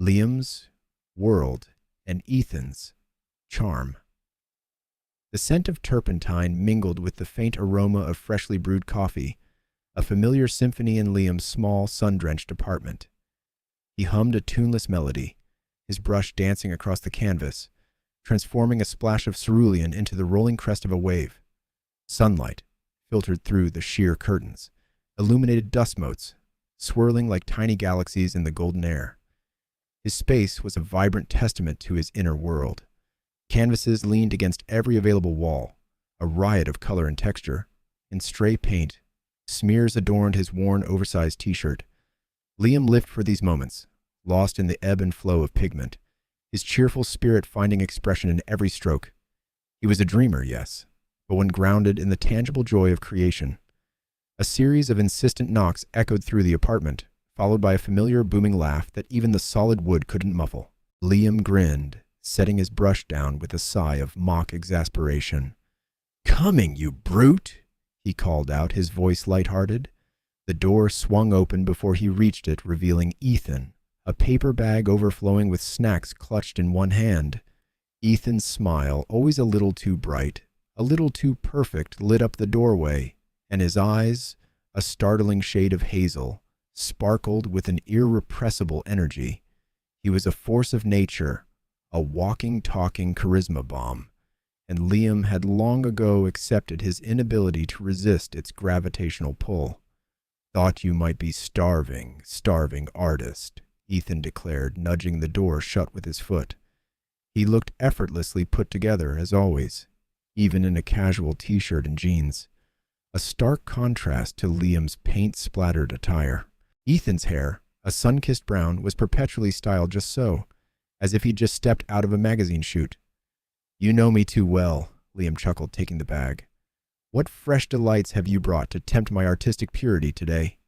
Liam's world and Ethan's charm. The scent of turpentine mingled with the faint aroma of freshly brewed coffee, a familiar symphony in Liam's small, sun-drenched apartment. He hummed a tuneless melody, his brush dancing across the canvas, transforming a splash of cerulean into the rolling crest of a wave. Sunlight filtered through the sheer curtains, illuminated dust motes, swirling like tiny galaxies in the golden air. His space was a vibrant testament to his inner world. Canvases leaned against every available wall, a riot of color and texture. In stray paint, smears adorned his worn, oversized t-shirt. Liam lived for these moments, lost in the ebb and flow of pigment, his cheerful spirit finding expression in every stroke. He was a dreamer, yes, but when grounded in the tangible joy of creation. A series of insistent knocks echoed through the apartment, followed by a familiar booming laugh that even the solid wood couldn't muffle. Liam grinned, setting his brush down with a sigh of mock exasperation. "Coming, you brute!" he called out, his voice light-hearted. The door swung open before he reached it, revealing Ethan, a paper bag overflowing with snacks clutched in one hand. Ethan's smile, always a little too bright, a little too perfect, lit up the doorway, and his eyes, a startling shade of hazel, sparkled with an irrepressible energy. He was a force of nature, a walking, talking charisma bomb, and Liam had long ago accepted his inability to resist its gravitational pull. "Thought you might be starving, starving artist," Ethan declared, nudging the door shut with his foot. He looked effortlessly put together, as always, even in a casual t-shirt and jeans, a stark contrast to Liam's paint-splattered attire. Ethan's hair, a sun-kissed brown, was perpetually styled just so, as if he'd just stepped out of a magazine shoot. "You know me too well," Liam chuckled, taking the bag. "What fresh delights have you brought to tempt my artistic purity today?"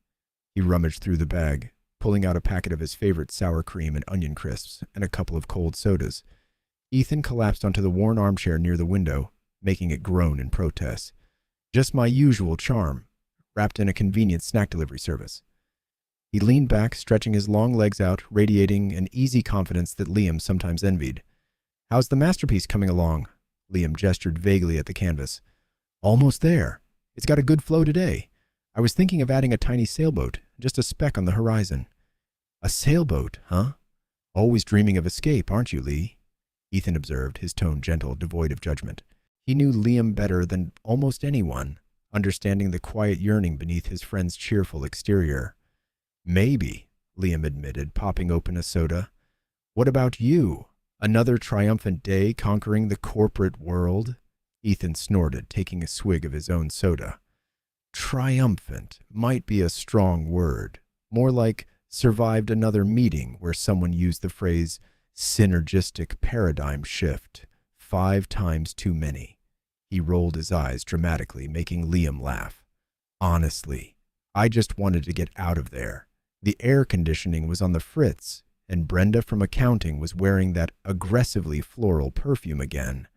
He rummaged through the bag, pulling out a packet of his favorite sour cream and onion crisps and a couple of cold sodas. Ethan collapsed onto the worn armchair near the window, making it groan in protest. "Just my usual charm, wrapped in a convenient snack delivery service." He leaned back, stretching his long legs out, radiating an easy confidence that Liam sometimes envied. "How's the masterpiece coming along?" Liam gestured vaguely at the canvas. "Almost there. It's got a good flow today. I was thinking of adding a tiny sailboat, just a speck on the horizon." "A sailboat, huh? Always dreaming of escape, aren't you, Lee?" Ethan observed, his tone gentle, devoid of judgment. He knew Liam better than almost anyone, understanding the quiet yearning beneath his friend's cheerful exterior. "Maybe," Liam admitted, popping open a soda. "What about you? Another triumphant day conquering the corporate world?" Ethan snorted, taking a swig of his own soda. Triumphant might be a strong word, more like survived another meeting where someone used the phrase synergistic paradigm shift 5 times too many. He rolled his eyes dramatically, making Liam laugh. "Honestly, I just wanted to get out of there. The air conditioning was on the fritz, and Brenda from accounting was wearing that aggressively floral perfume again."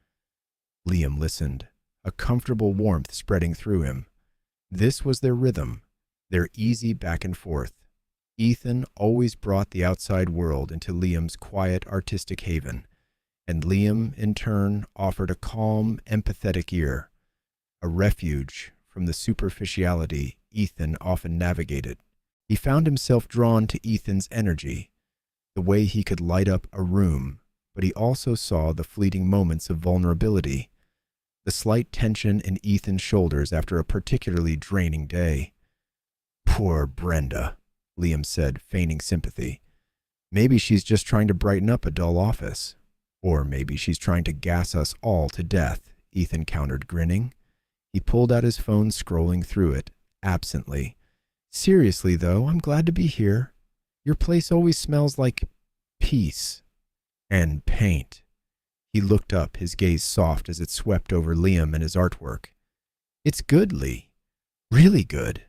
Liam listened, a comfortable warmth spreading through him. This was their rhythm, their easy back and forth. Ethan always brought the outside world into Liam's quiet, artistic haven, and Liam, in turn, offered a calm, empathetic ear, a refuge from the superficiality Ethan often navigated. He found himself drawn to Ethan's energy, the way he could light up a room, but he also saw the fleeting moments of vulnerability, the slight tension in Ethan's shoulders after a particularly draining day. "Poor Brenda," Liam said, feigning sympathy. "Maybe she's just trying to brighten up a dull office. Or maybe she's trying to gas us all to death," Ethan countered, grinning. He pulled out his phone, scrolling through it, absently. "Seriously, though, I'm glad to be here. Your place always smells like peace and paint." He looked up, his gaze soft as it swept over Liam and his artwork. "It's good, Lee. Really good."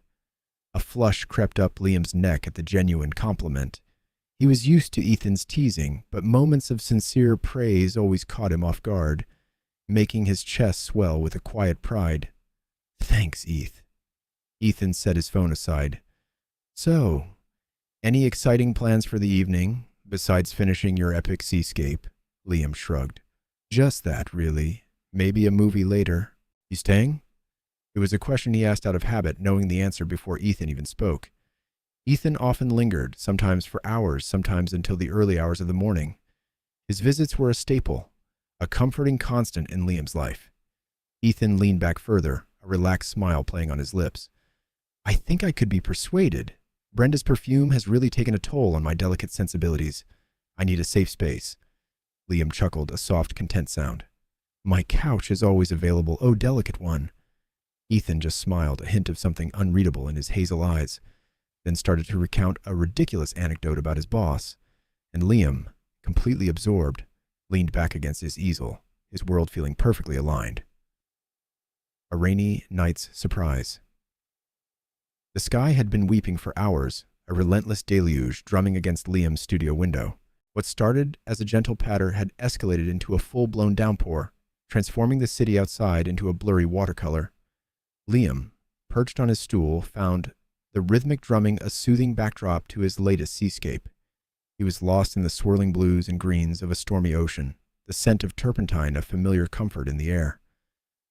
A flush crept up Liam's neck at the genuine compliment. He was used to Ethan's teasing, but moments of sincere praise always caught him off guard, making his chest swell with a quiet pride. "Thanks, Eth." Ethan set his phone aside. "So, any exciting plans for the evening, Besides finishing your epic seascape, Liam shrugged. Just that, really. Maybe a movie later. You staying? It was a question he asked out of habit, knowing the answer before Ethan even spoke. Ethan often lingered, sometimes for hours, sometimes until the early hours of the morning. His visits were a staple, a comforting constant in Liam's life. Ethan leaned back further, a relaxed smile playing on his lips. I think I could be persuaded. Brenda's perfume has really taken a toll on my delicate sensibilities. I need a safe space. Liam chuckled, a soft, content sound. My couch is always available, oh delicate one. Ethan just smiled, a hint of something unreadable in his hazel eyes, then started to recount a ridiculous anecdote about his boss, and Liam, completely absorbed, leaned back against his easel, his world feeling perfectly aligned. A rainy night's surprise. The sky had been weeping for hours, a relentless deluge drumming against Liam's studio window. What started as a gentle patter had escalated into a full-blown downpour, transforming the city outside into a blurry watercolor. Liam, perched on his stool, found the rhythmic drumming a soothing backdrop to his latest seascape. He was lost in the swirling blues and greens of a stormy ocean, the scent of turpentine a familiar comfort in the air.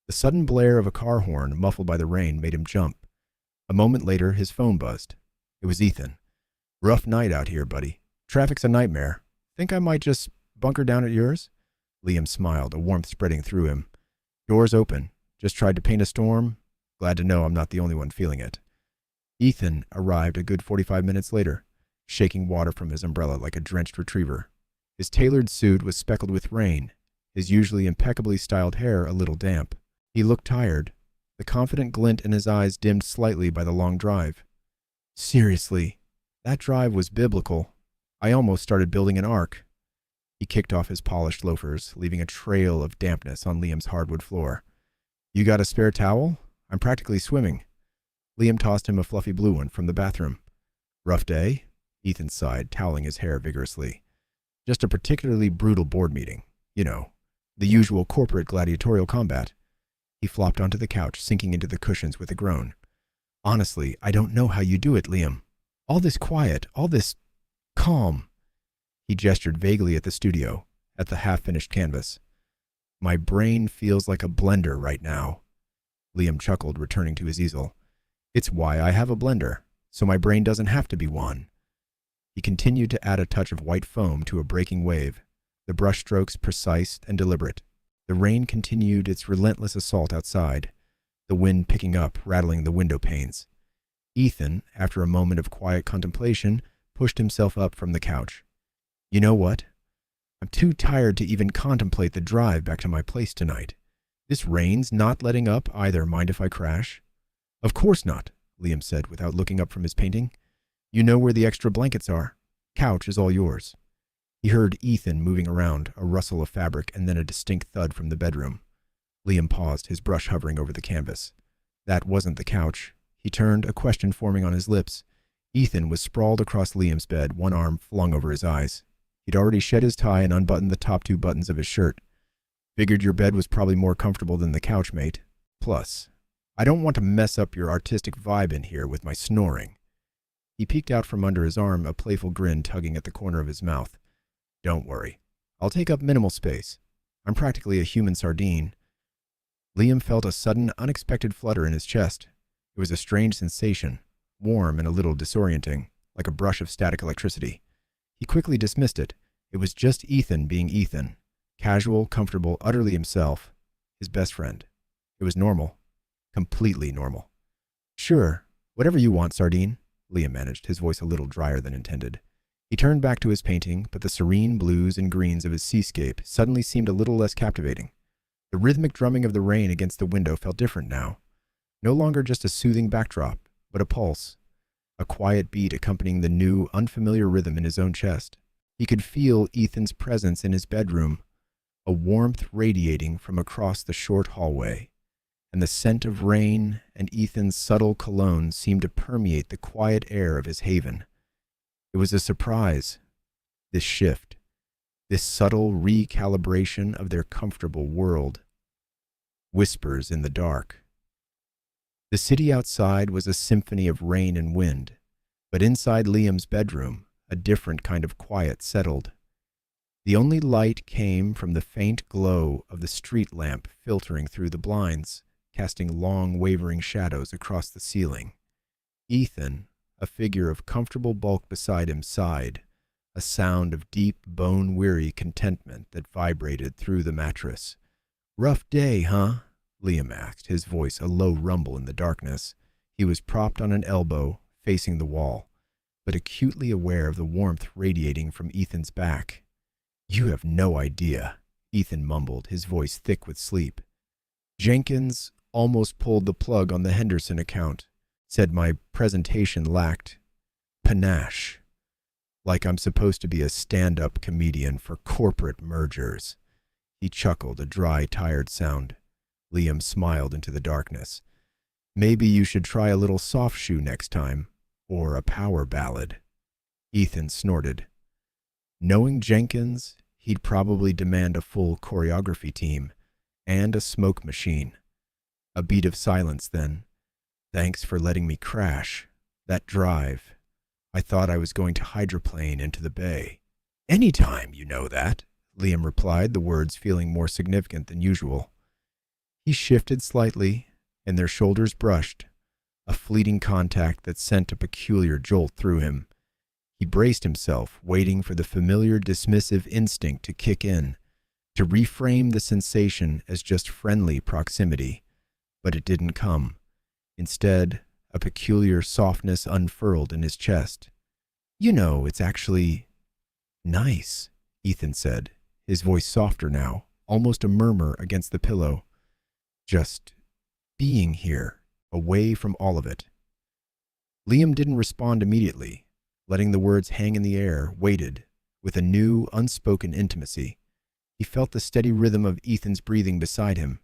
The sudden blare of a car horn, muffled by the rain, made him jump. A moment later, his phone buzzed. It was Ethan. Rough night out here, buddy. Traffic's a nightmare. Think I might just bunker down at yours? Liam smiled, a warmth spreading through him. Doors open. Just tried to paint a storm. Glad to know I'm not the only one feeling it. Ethan arrived a good 45 minutes later, shaking water from his umbrella like a drenched retriever. His tailored suit was speckled with rain, his usually impeccably styled hair a little damp. He looked tired, the confident glint in his eyes dimmed slightly by the long drive. Seriously, that drive was biblical. I almost started building an ark. He kicked off his polished loafers, leaving a trail of dampness on Liam's hardwood floor. You got a spare towel? I'm practically swimming. Liam tossed him a fluffy blue one from the bathroom. Rough day? Ethan sighed, toweling his hair vigorously. Just a particularly brutal board meeting. You know, the usual corporate gladiatorial combat. He flopped onto the couch, sinking into the cushions with a groan. Honestly, I don't know how you do it, Liam. All this quiet, all this calm. He gestured vaguely at the studio, at the half-finished canvas. My brain feels like a blender right now. Liam chuckled, returning to his easel. It's why I have a blender, so my brain doesn't have to be one. He continued to add a touch of white foam to a breaking wave, the brushstrokes precise and deliberate. The rain continued its relentless assault outside, the wind picking up, rattling the window panes. Ethan, after a moment of quiet contemplation, pushed himself up from the couch. You know what? I'm too tired to even contemplate the drive back to my place tonight. This rain's not letting up either. Mind if I crash? Of course not, Liam said without looking up from his painting. You know where the extra blankets are. Couch is all yours. He heard Ethan moving around, a rustle of fabric and then a distinct thud from the bedroom. Liam paused, his brush hovering over the canvas. That wasn't the couch. He turned, a question forming on his lips. Ethan was sprawled across Liam's bed, one arm flung over his eyes. He'd already shed his tie and unbuttoned the top two buttons of his shirt. Figured your bed was probably more comfortable than the couch, mate. Plus, I don't want to mess up your artistic vibe in here with my snoring. He peeked out from under his arm, a playful grin tugging at the corner of his mouth. Don't worry. I'll take up minimal space. I'm practically a human sardine. Liam felt a sudden, unexpected flutter in his chest. It was a strange sensation, warm and a little disorienting, like a brush of static electricity. He quickly dismissed it. It was just Ethan being Ethan. Casual, comfortable, utterly himself. His best friend. It was normal. Completely normal. Sure, whatever you want, Sardine, Liam managed, his voice a little drier than intended. He turned back to his painting, but the serene blues and greens of his seascape suddenly seemed a little less captivating. The rhythmic drumming of the rain against the window felt different now. No longer just a soothing backdrop, but a pulse. A quiet beat accompanying the new, unfamiliar rhythm in his own chest. He could feel Ethan's presence in his bedroom, a warmth radiating from across the short hallway, and the scent of rain and Ethan's subtle cologne seemed to permeate the quiet air of his haven. It was a surprise, this shift, this subtle recalibration of their comfortable world. Whispers in the dark. The city outside was a symphony of rain and wind, but inside Liam's bedroom, a different kind of quiet settled. The only light came from the faint glow of the street lamp filtering through the blinds, casting long, wavering shadows across the ceiling. Ethan, a figure of comfortable bulk beside him, sighed, a sound of deep, bone-weary contentment that vibrated through the mattress. "Rough day, huh?" Liam asked, his voice a low rumble in the darkness. He was propped on an elbow, facing the wall, but acutely aware of the warmth radiating from Ethan's back. "You have no idea," Ethan mumbled, his voice thick with sleep. "Jenkins almost pulled the plug on the Henderson account. Said my presentation lacked panache. Like I'm supposed to be a stand-up comedian for corporate mergers." He chuckled, a dry, tired sound. Liam smiled into the darkness. "Maybe you should try a little soft shoe next time, or a power ballad." Ethan snorted. Knowing Jenkins, he'd probably demand a full choreography team and a smoke machine. A beat of silence then. "Thanks for letting me crash. That drive. I thought I was going to hydroplane into the bay." "Anytime, you know that," Liam replied, the words feeling more significant than usual. He shifted slightly, and their shoulders brushed, a fleeting contact that sent a peculiar jolt through him. He braced himself, waiting for the familiar dismissive instinct to kick in, to reframe the sensation as just friendly proximity. But it didn't come. Instead, a peculiar softness unfurled in his chest. "You know, it's actually nice," Ethan said, his voice softer now, almost a murmur against the pillow. "Just being here, away from all of it." Liam didn't respond immediately, letting the words hang in the air, waited, with a new, unspoken intimacy. He felt the steady rhythm of Ethan's breathing beside him,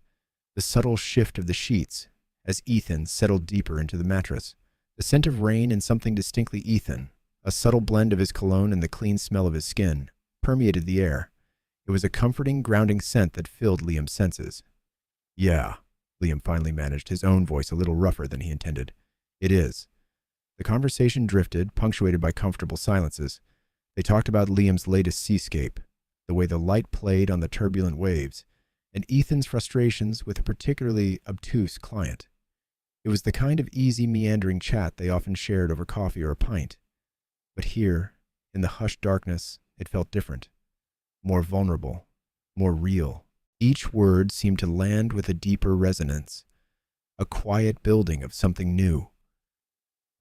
the subtle shift of the sheets as Ethan settled deeper into the mattress, the scent of rain and something distinctly Ethan, a subtle blend of his cologne and the clean smell of his skin, permeated the air. It was a comforting, grounding scent that filled Liam's senses. "Yeah," Liam finally managed, his own voice a little rougher than he intended. "It is." The conversation drifted, punctuated by comfortable silences. They talked about Liam's latest seascape, the way the light played on the turbulent waves, and Ethan's frustrations with a particularly obtuse client. It was the kind of easy, meandering chat they often shared over coffee or a pint. But here, in the hushed darkness, it felt different, more vulnerable, more real. Each word seemed to land with a deeper resonance, a quiet building of something new.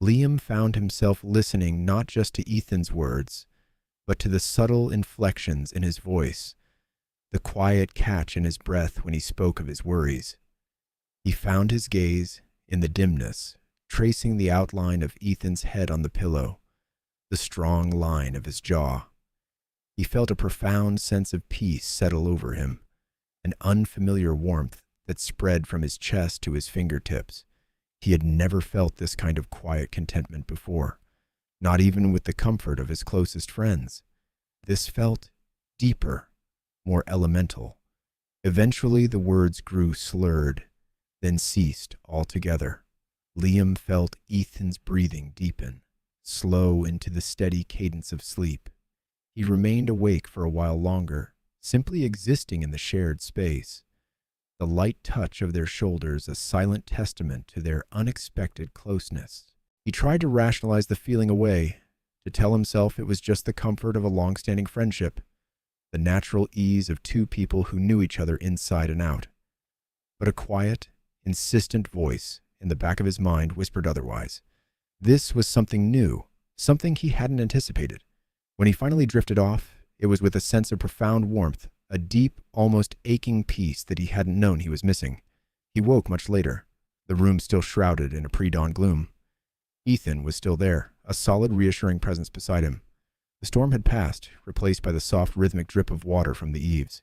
Liam found himself listening not just to Ethan's words, but to the subtle inflections in his voice, the quiet catch in his breath when he spoke of his worries. He found his gaze, in the dimness, tracing the outline of Ethan's head on the pillow, the strong line of his jaw. He felt a profound sense of peace settle over him, an unfamiliar warmth that spread from his chest to his fingertips. He had never felt this kind of quiet contentment before, not even with the comfort of his closest friends. This felt deeper, more elemental. Eventually the words grew slurred, then ceased altogether. Liam felt Ethan's breathing deepen, slow into the steady cadence of sleep. He remained awake for a while longer, simply existing in the shared space, the light touch of their shoulders a silent testament to their unexpected closeness. He tried to rationalize the feeling away, to tell himself it was just the comfort of a long-standing friendship, the natural ease of two people who knew each other inside and out. But a quiet, insistent voice in the back of his mind whispered otherwise. This was something new, something he hadn't anticipated. When he finally drifted off, it was with a sense of profound warmth, a deep, almost aching peace that he hadn't known he was missing. He woke much later, the room still shrouded in a pre-dawn gloom. Ethan was still there, a solid, reassuring presence beside him. The storm had passed, replaced by the soft, rhythmic drip of water from the eaves.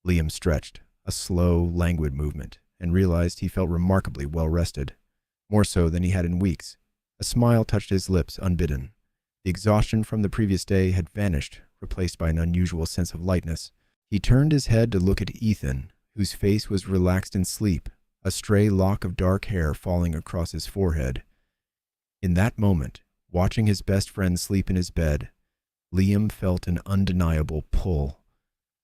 Liam stretched, a slow, languid movement, and realized he felt remarkably well-rested, more so than he had in weeks. A smile touched his lips, unbidden. The exhaustion from the previous day had vanished, replaced by an unusual sense of lightness. He turned his head to look at Ethan, whose face was relaxed in sleep, a stray lock of dark hair falling across his forehead. In that moment, watching his best friend sleep in his bed, Liam felt an undeniable pull,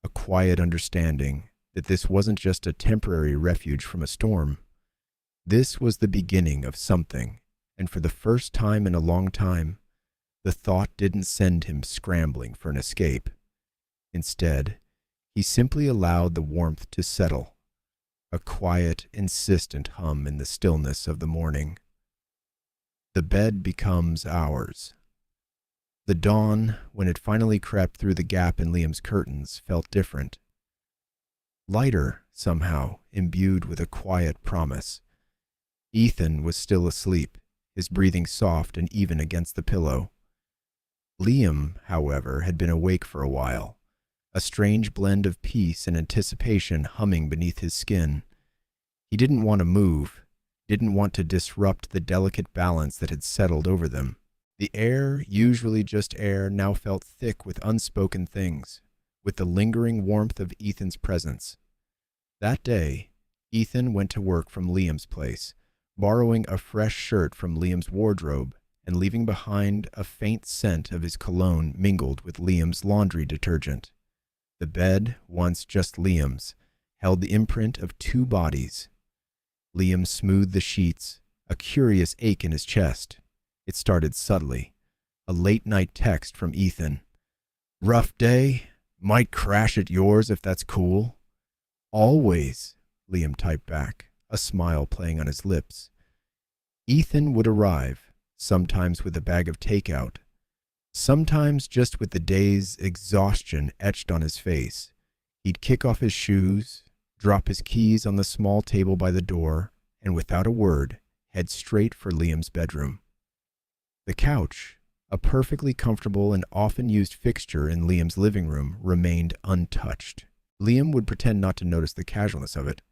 a quiet understanding that this wasn't just a temporary refuge from a storm. This was the beginning of something, and for the first time in a long time, the thought didn't send him scrambling for an escape. Instead, he simply allowed the warmth to settle, a quiet, insistent hum in the stillness of the morning. The bed becomes ours. The dawn, when it finally crept through the gap in Liam's curtains, felt different. Lighter, somehow, imbued with a quiet promise. Ethan was still asleep, his breathing soft and even against the pillow. Liam, however, had been awake for a while, a strange blend of peace and anticipation humming beneath his skin. He didn't want to move, didn't want to disrupt the delicate balance that had settled over them. The air, usually just air, now felt thick with unspoken things, with the lingering warmth of Ethan's presence. That day, Ethan went to work from Liam's place, borrowing a fresh shirt from Liam's wardrobe and leaving behind a faint scent of his cologne mingled with Liam's laundry detergent. The bed, once just Liam's, held the imprint of two bodies. Liam smoothed the sheets, a curious ache in his chest. It started subtly. A late-night text from Ethan. "Rough day? Might crash at yours if that's cool." "Always," Liam typed back, a smile playing on his lips. Ethan would arrive, sometimes with a bag of takeout, sometimes just with the day's exhaustion etched on his face. He'd kick off his shoes, drop his keys on the small table by the door, and without a word, head straight for Liam's bedroom. The couch, a perfectly comfortable and often used fixture in Liam's living room, remained untouched. Liam would pretend not to notice the casualness of it,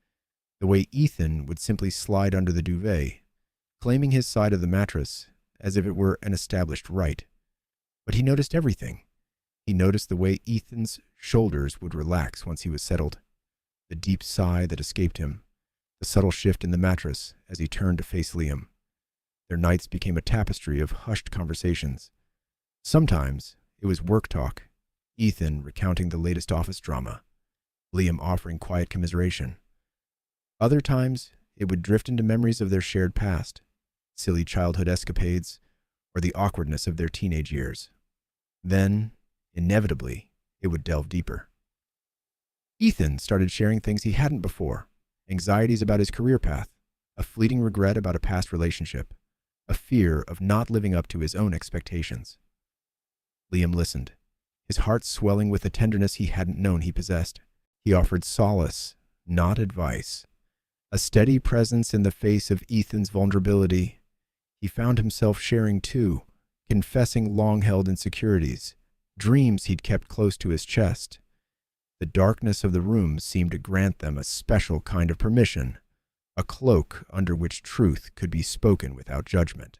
the way Ethan would simply slide under the duvet, claiming his side of the mattress as if it were an established right. But he noticed everything. He noticed the way Ethan's shoulders would relax once he was settled, the deep sigh that escaped him, the subtle shift in the mattress as he turned to face Liam. Their nights became a tapestry of hushed conversations. Sometimes it was work talk, Ethan recounting the latest office drama, Liam offering quiet commiseration. Other times, it would drift into memories of their shared past, silly childhood escapades, or the awkwardness of their teenage years. Then, inevitably, it would delve deeper. Ethan started sharing things he hadn't before, anxieties about his career path, a fleeting regret about a past relationship, a fear of not living up to his own expectations. Liam listened, his heart swelling with a tenderness he hadn't known he possessed. He offered solace, not advice. A steady presence in the face of Ethan's vulnerability. He found himself sharing too, confessing long-held insecurities, dreams he'd kept close to his chest. The darkness of the room seemed to grant them a special kind of permission, a cloak under which truth could be spoken without judgment.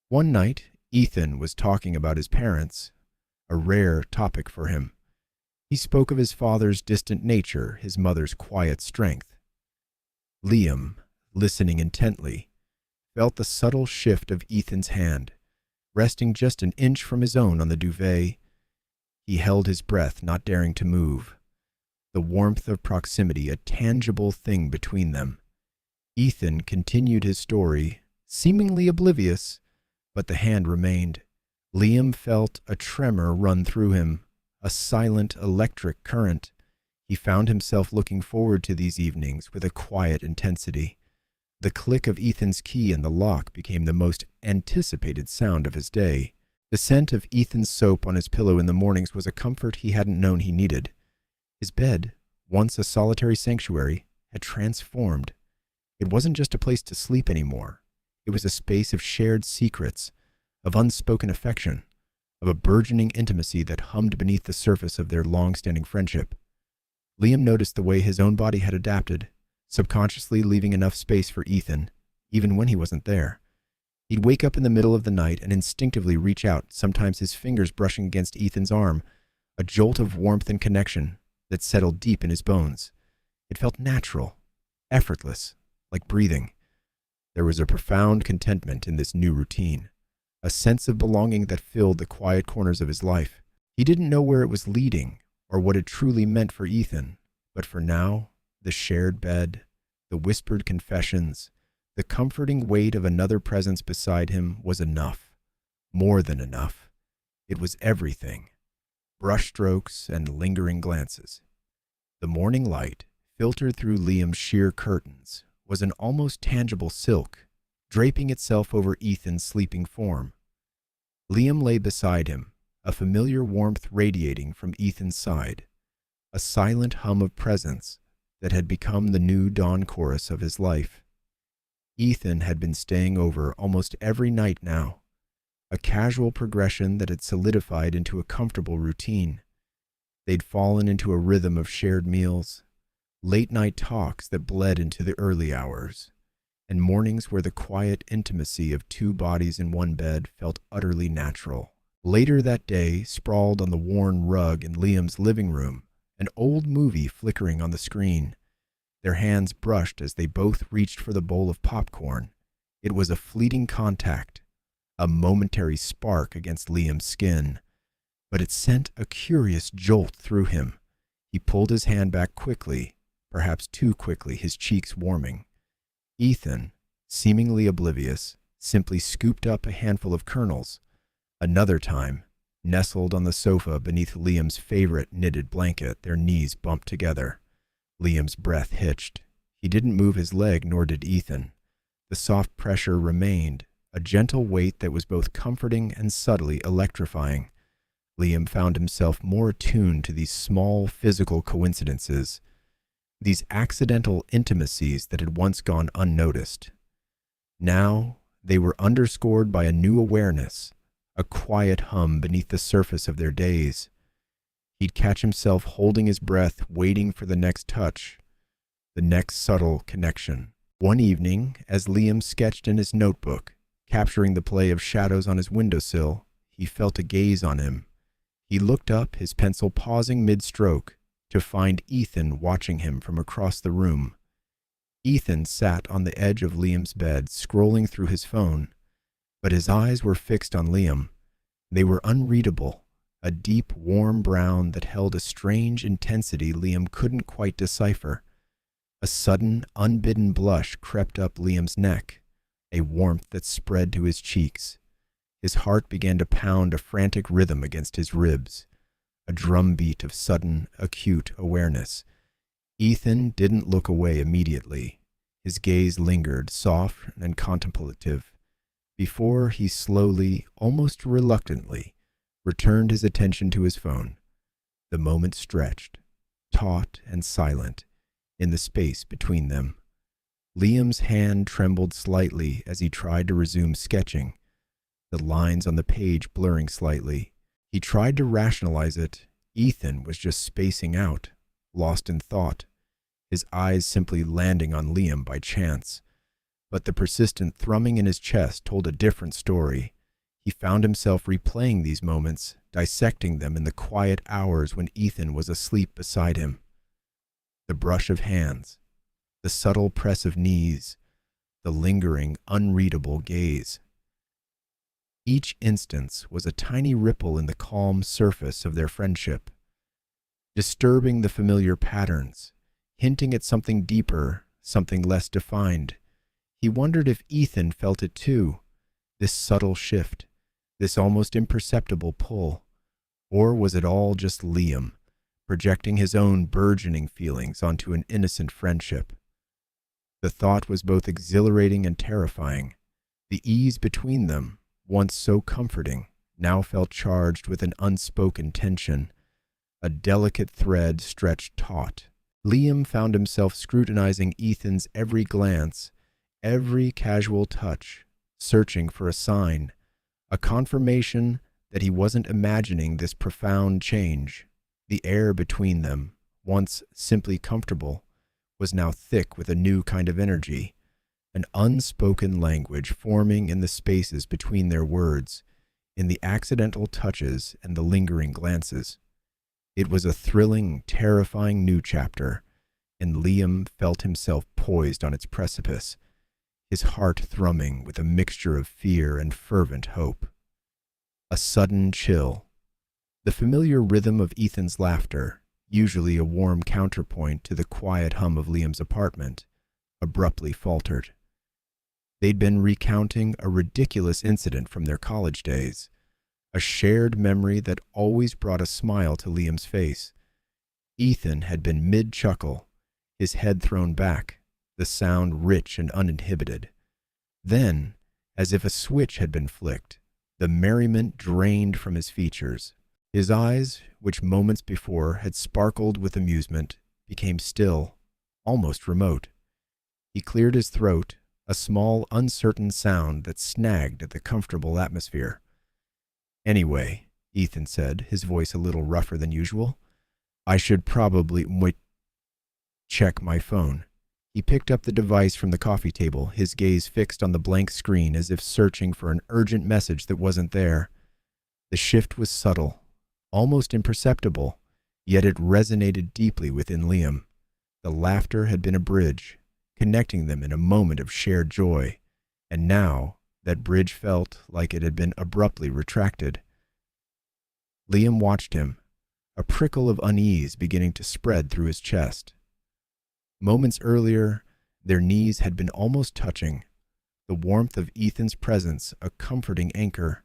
One night, Ethan was talking about his parents, a rare topic for him. He spoke of his father's distant nature, his mother's quiet strength. Liam, listening intently, felt the subtle shift of Ethan's hand, resting just an inch from his own on the duvet. He held his breath, not daring to move. The warmth of proximity, a tangible thing between them. Ethan continued his story, seemingly oblivious, but the hand remained. Liam felt a tremor run through him, a silent electric current. He found himself looking forward to these evenings with a quiet intensity. The click of Ethan's key in the lock became the most anticipated sound of his day. The scent of Ethan's soap on his pillow in the mornings was a comfort he hadn't known he needed. His bed, once a solitary sanctuary, had transformed. It wasn't just a place to sleep anymore. It was a space of shared secrets, of unspoken affection, of a burgeoning intimacy that hummed beneath the surface of their long-standing friendship. Liam noticed the way his own body had adapted, subconsciously leaving enough space for Ethan, even when he wasn't there. He'd wake up in the middle of the night and instinctively reach out, sometimes his fingers brushing against Ethan's arm, a jolt of warmth and connection that settled deep in his bones. It felt natural, effortless, like breathing. There was a profound contentment in this new routine, a sense of belonging that filled the quiet corners of his life. He didn't know where it was leading or what it truly meant for Ethan, but for now, the shared bed, the whispered confessions, the comforting weight of another presence beside him was enough. More than enough. It was everything. Brushstrokes and lingering glances. The morning light, filtered through Liam's sheer curtains, was an almost tangible silk, draping itself over Ethan's sleeping form. Liam lay beside him, a familiar warmth radiating from Ethan's side, a silent hum of presence that had become the new dawn chorus of his life. Ethan had been staying over almost every night now, a casual progression that had solidified into a comfortable routine. They'd fallen into a rhythm of shared meals, late-night talks that bled into the early hours, and mornings where the quiet intimacy of two bodies in one bed felt utterly natural. Later that day, sprawled on the worn rug in Liam's living room, an old movie flickering on the screen, their hands brushed as they both reached for the bowl of popcorn. It was a fleeting contact, a momentary spark against Liam's skin, but it sent a curious jolt through him. He pulled his hand back quickly, perhaps too quickly, his cheeks warming. Ethan, seemingly oblivious, simply scooped up a handful of kernels. Another time, nestled on the sofa beneath Liam's favorite knitted blanket, their knees bumped together. Liam's breath hitched. He didn't move his leg, nor did Ethan. The soft pressure remained, a gentle weight that was both comforting and subtly electrifying. Liam found himself more attuned to these small physical coincidences, these accidental intimacies that had once gone unnoticed. Now they were underscored by a new awareness, a quiet hum beneath the surface of their days. He'd catch himself holding his breath, waiting for the next touch, the next subtle connection. One evening, as Liam sketched in his notebook, capturing the play of shadows on his windowsill, he felt a gaze on him. He looked up, his pencil pausing mid-stroke, to find Ethan watching him from across the room. Ethan sat on the edge of Liam's bed, scrolling through his phone, but his eyes were fixed on Liam. They were unreadable, a deep, warm brown that held a strange intensity Liam couldn't quite decipher. A sudden, unbidden blush crept up Liam's neck, a warmth that spread to his cheeks. His heart began to pound a frantic rhythm against his ribs, a drumbeat of sudden, acute awareness. Ethan didn't look away immediately. His gaze lingered, soft and contemplative, before he slowly, almost reluctantly, returned his attention to his phone. The moment stretched, taut and silent, in the space between them. Liam's hand trembled slightly as he tried to resume sketching, the lines on the page blurring slightly. He tried to rationalize it. Ethan was just spacing out, lost in thought, his eyes simply landing on Liam by chance. But the persistent thrumming in his chest told a different story. He found himself replaying these moments, dissecting them in the quiet hours when Ethan was asleep beside him. The brush of hands, the subtle press of knees, the lingering, unreadable gaze. Each instance was a tiny ripple in the calm surface of their friendship, disturbing the familiar patterns, hinting at something deeper, something less defined. He wondered if Ethan felt it too, this subtle shift, this almost imperceptible pull. Or was it all just Liam, projecting his own burgeoning feelings onto an innocent friendship? The thought was both exhilarating and terrifying. The ease between them, once so comforting, now felt charged with an unspoken tension, a delicate thread stretched taut. Liam found himself scrutinizing Ethan's every glance, every casual touch, searching for a sign, a confirmation that he wasn't imagining this profound change. The air between them, once simply comfortable, was now thick with a new kind of energy, an unspoken language forming in the spaces between their words, in the accidental touches and the lingering glances. It was a thrilling, terrifying new chapter, and Liam felt himself poised on its precipice, his heart thrumming with a mixture of fear and fervent hope. A sudden chill. The familiar rhythm of Ethan's laughter, usually a warm counterpoint to the quiet hum of Liam's apartment, abruptly faltered. They'd been recounting a ridiculous incident from their college days, a shared memory that always brought a smile to Liam's face. Ethan had been mid-chuckle, his head thrown back, the sound rich and uninhibited. Then, as if a switch had been flicked, the merriment drained from his features. His eyes, which moments before had sparkled with amusement, became still, almost remote. He cleared his throat, a small, uncertain sound that snagged at the comfortable atmosphere. "Anyway," Ethan said, his voice a little rougher than usual, "I should probably check my phone." He picked up the device from the coffee table, his gaze fixed on the blank screen as if searching for an urgent message that wasn't there. The shift was subtle, almost imperceptible, yet it resonated deeply within Liam. The laughter had been a bridge, connecting them in a moment of shared joy, and now that bridge felt like it had been abruptly retracted. Liam watched him, a prickle of unease beginning to spread through his chest. Moments earlier, their knees had been almost touching, the warmth of Ethan's presence a comforting anchor.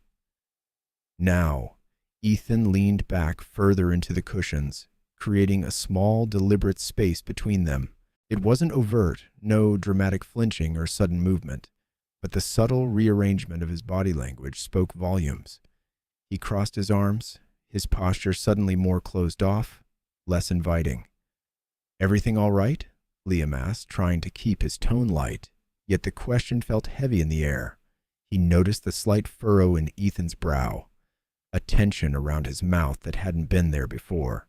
Now, Ethan leaned back further into the cushions, creating a small, deliberate space between them. It wasn't overt, no dramatic flinching or sudden movement, but the subtle rearrangement of his body language spoke volumes. He crossed his arms, his posture suddenly more closed off, less inviting. "Everything all right?" Liam asked, trying to keep his tone light, yet the question felt heavy in the air. He noticed the slight furrow in Ethan's brow, a tension around his mouth that hadn't been there before.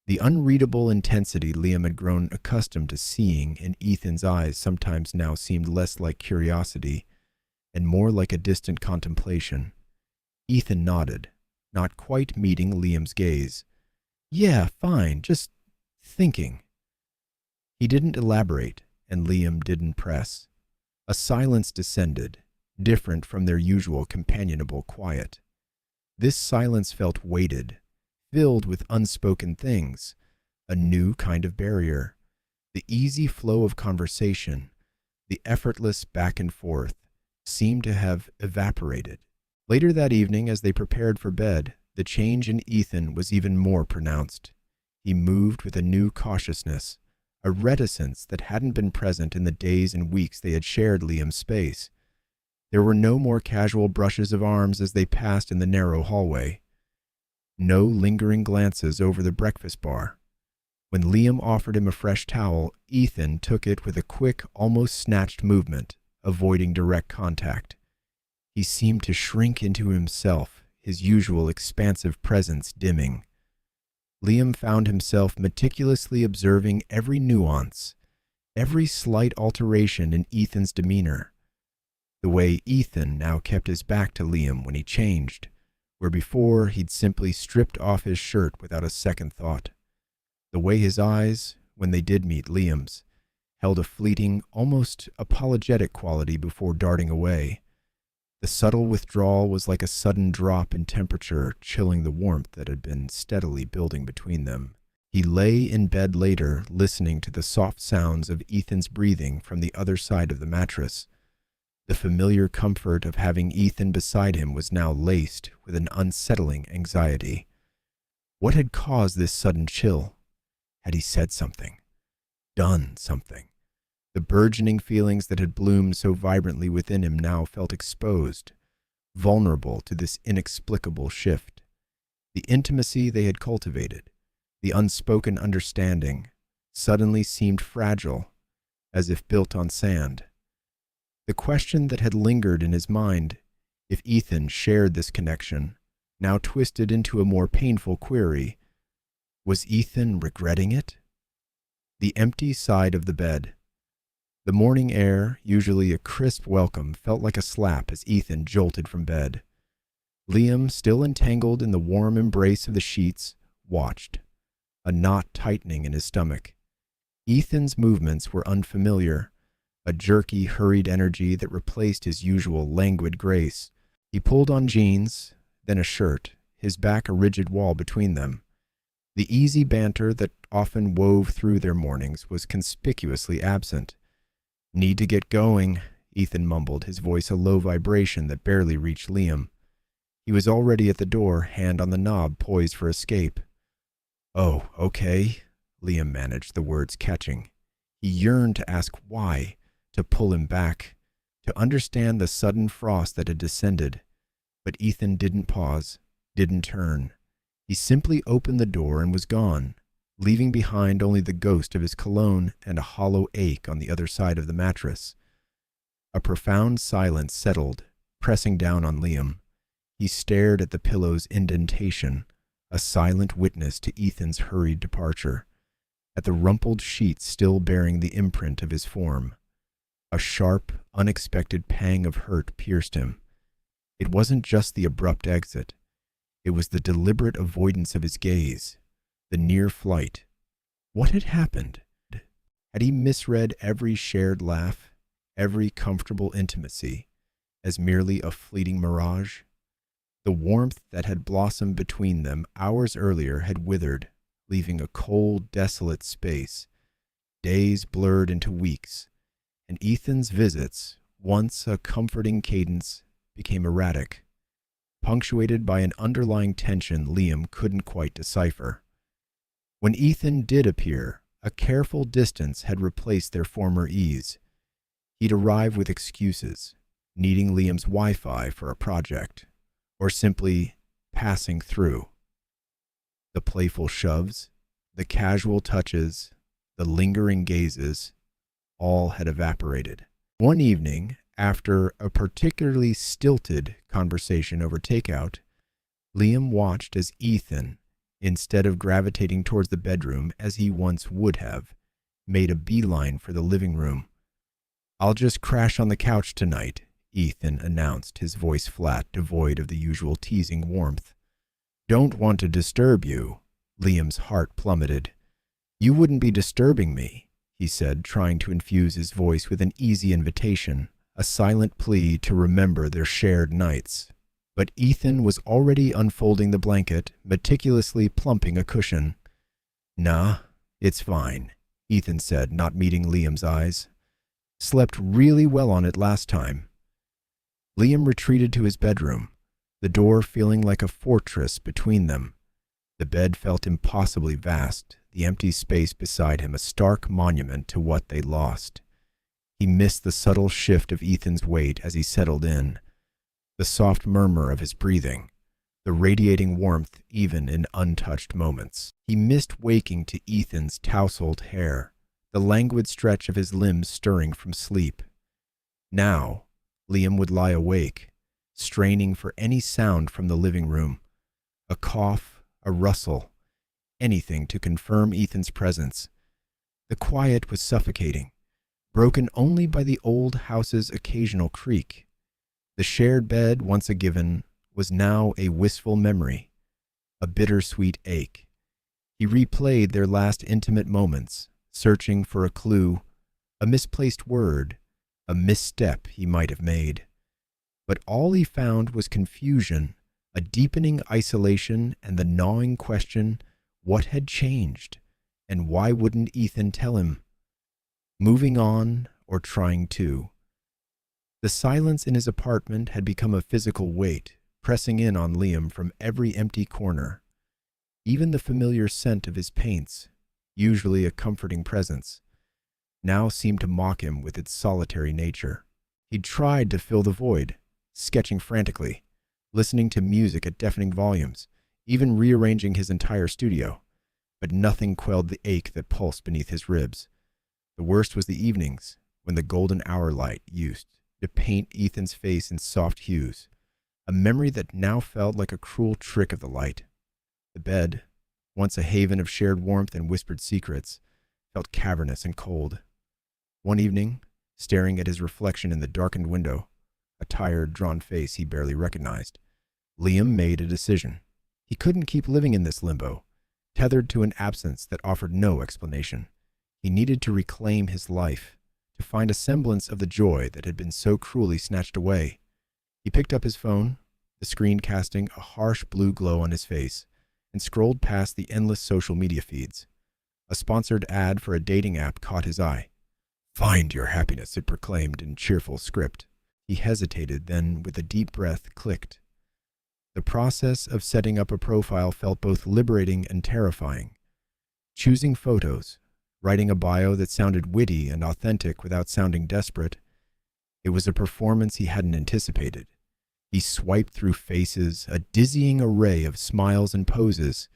The unreadable intensity Liam had grown accustomed to seeing in Ethan's eyes sometimes now seemed less like curiosity and more like a distant contemplation. Ethan nodded, not quite meeting Liam's gaze. "Yeah, fine, just thinking." He didn't elaborate, and Liam didn't press. A silence descended, different from their usual companionable quiet. This silence felt weighted, filled with unspoken things, a new kind of barrier. The easy flow of conversation, the effortless back and forth, seemed to have evaporated. Later that evening, as they prepared for bed, the change in Ethan was even more pronounced. He moved with a new cautiousness, a reticence that hadn't been present in the days and weeks they had shared Liam's space. There were no more casual brushes of arms as they passed in the narrow hallway. No lingering glances over the breakfast bar. When Liam offered him a fresh towel, Ethan took it with a quick, almost snatched movement, avoiding direct contact. He seemed to shrink into himself, his usual expansive presence dimming. Liam found himself meticulously observing every nuance, every slight alteration in Ethan's demeanor. The way Ethan now kept his back to Liam when he changed, where before he'd simply stripped off his shirt without a second thought. The way his eyes, when they did meet Liam's, held a fleeting, almost apologetic quality before darting away. The subtle withdrawal was like a sudden drop in temperature, chilling the warmth that had been steadily building between them. He lay in bed later, listening to the soft sounds of Ethan's breathing from the other side of the mattress. The familiar comfort of having Ethan beside him was now laced with an unsettling anxiety. What had caused this sudden chill? Had he said something? Done something? The burgeoning feelings that had bloomed so vibrantly within him now felt exposed, vulnerable to this inexplicable shift. The intimacy they had cultivated, the unspoken understanding, suddenly seemed fragile, as if built on sand. The question that had lingered in his mind, if Ethan shared this connection, now twisted into a more painful query. Was Ethan regretting it? The empty side of the bed. The morning air, usually a crisp welcome, felt like a slap as Ethan jolted from bed. Liam, still entangled in the warm embrace of the sheets, watched, a knot tightening in his stomach. Ethan's movements were unfamiliar, a jerky, hurried energy that replaced his usual languid grace. He pulled on jeans, then a shirt, his back a rigid wall between them. The easy banter that often wove through their mornings was conspicuously absent. "Need to get going," Ethan mumbled, his voice a low vibration that barely reached Liam. He was already at the door, hand on the knob, poised for escape. "Oh, okay," Liam managed, the words catching. He yearned to ask why, to pull him back, to understand the sudden frost that had descended. But Ethan didn't pause, didn't turn. He simply opened the door and was gone, leaving behind only the ghost of his cologne and a hollow ache on the other side of the mattress. A profound silence settled, pressing down on Liam. He stared at the pillow's indentation, a silent witness to Ethan's hurried departure, at the rumpled sheets still bearing the imprint of his form. A sharp, unexpected pang of hurt pierced him. It wasn't just the abrupt exit. It was the deliberate avoidance of his gaze, the near flight. What had happened? Had he misread every shared laugh, every comfortable intimacy, as merely a fleeting mirage? The warmth that had blossomed between them hours earlier had withered, leaving a cold, desolate space. Days blurred into weeks, and Ethan's visits, once a comforting cadence, became erratic, punctuated by an underlying tension Liam couldn't quite decipher. When Ethan did appear, a careful distance had replaced their former ease. He'd arrive with excuses, needing Liam's Wi-Fi for a project, or simply passing through. The playful shoves, the casual touches, the lingering gazes, all had evaporated. One evening, after a particularly stilted conversation over takeout, Liam watched as Ethan, instead of gravitating towards the bedroom as he once would have, made a beeline for the living room. "I'll just crash on the couch tonight," Ethan announced, his voice flat, devoid of the usual teasing warmth. "Don't want to disturb you." Liam's heart plummeted. "You wouldn't be disturbing me," he said, trying to infuse his voice with an easy invitation, a silent plea to remember their shared nights. But Ethan was already unfolding the blanket, meticulously plumping a cushion. "Nah, it's fine," Ethan said, not meeting Liam's eyes. "Slept really well on it last time." Liam retreated to his bedroom, the door feeling like a fortress between them. The bed felt impossibly vast, the empty space beside him a stark monument to what they lost. He missed the subtle shift of Ethan's weight as he settled in, the soft murmur of his breathing, the radiating warmth even in untouched moments. He missed waking to Ethan's tousled hair, the languid stretch of his limbs stirring from sleep. Now, Liam would lie awake, straining for any sound from the living room, a cough, a rustle, anything to confirm Ethan's presence. The quiet was suffocating, broken only by the old house's occasional creak. The shared bed, once a given, was now a wistful memory, a bittersweet ache. He replayed their last intimate moments, searching for a clue, a misplaced word, a misstep he might have made. But all he found was confusion, a deepening isolation, and the gnawing question, what had changed, and why wouldn't Ethan tell him? Moving on, or trying to. The silence in his apartment had become a physical weight, pressing in on Liam from every empty corner. Even the familiar scent of his paints, usually a comforting presence, now seemed to mock him with its solitary nature. He'd tried to fill the void, sketching frantically, listening to music at deafening volumes, even rearranging his entire studio, but nothing quelled the ache that pulsed beneath his ribs. The worst was the evenings, when the golden hour light used to paint Ethan's face in soft hues, a memory that now felt like a cruel trick of the light. The bed, once a haven of shared warmth and whispered secrets, felt cavernous and cold. One evening, staring at his reflection in the darkened window, a tired, drawn face he barely recognized, Liam made a decision. He couldn't keep living in this limbo, tethered to an absence that offered no explanation. He needed to reclaim his life, to find a semblance of the joy that had been so cruelly snatched away. He picked up his phone, the screen casting a harsh blue glow on his face, and scrolled past the endless social media feeds. A sponsored ad for a dating app caught his eye. "Find your happiness," it proclaimed in cheerful script. He hesitated, then, with a deep breath, clicked. The process of setting up a profile felt both liberating and terrifying. Choosing photos, writing a bio that sounded witty and authentic without sounding desperate, it was a performance he hadn't anticipated. He swiped through faces, a dizzying array of smiles and poses,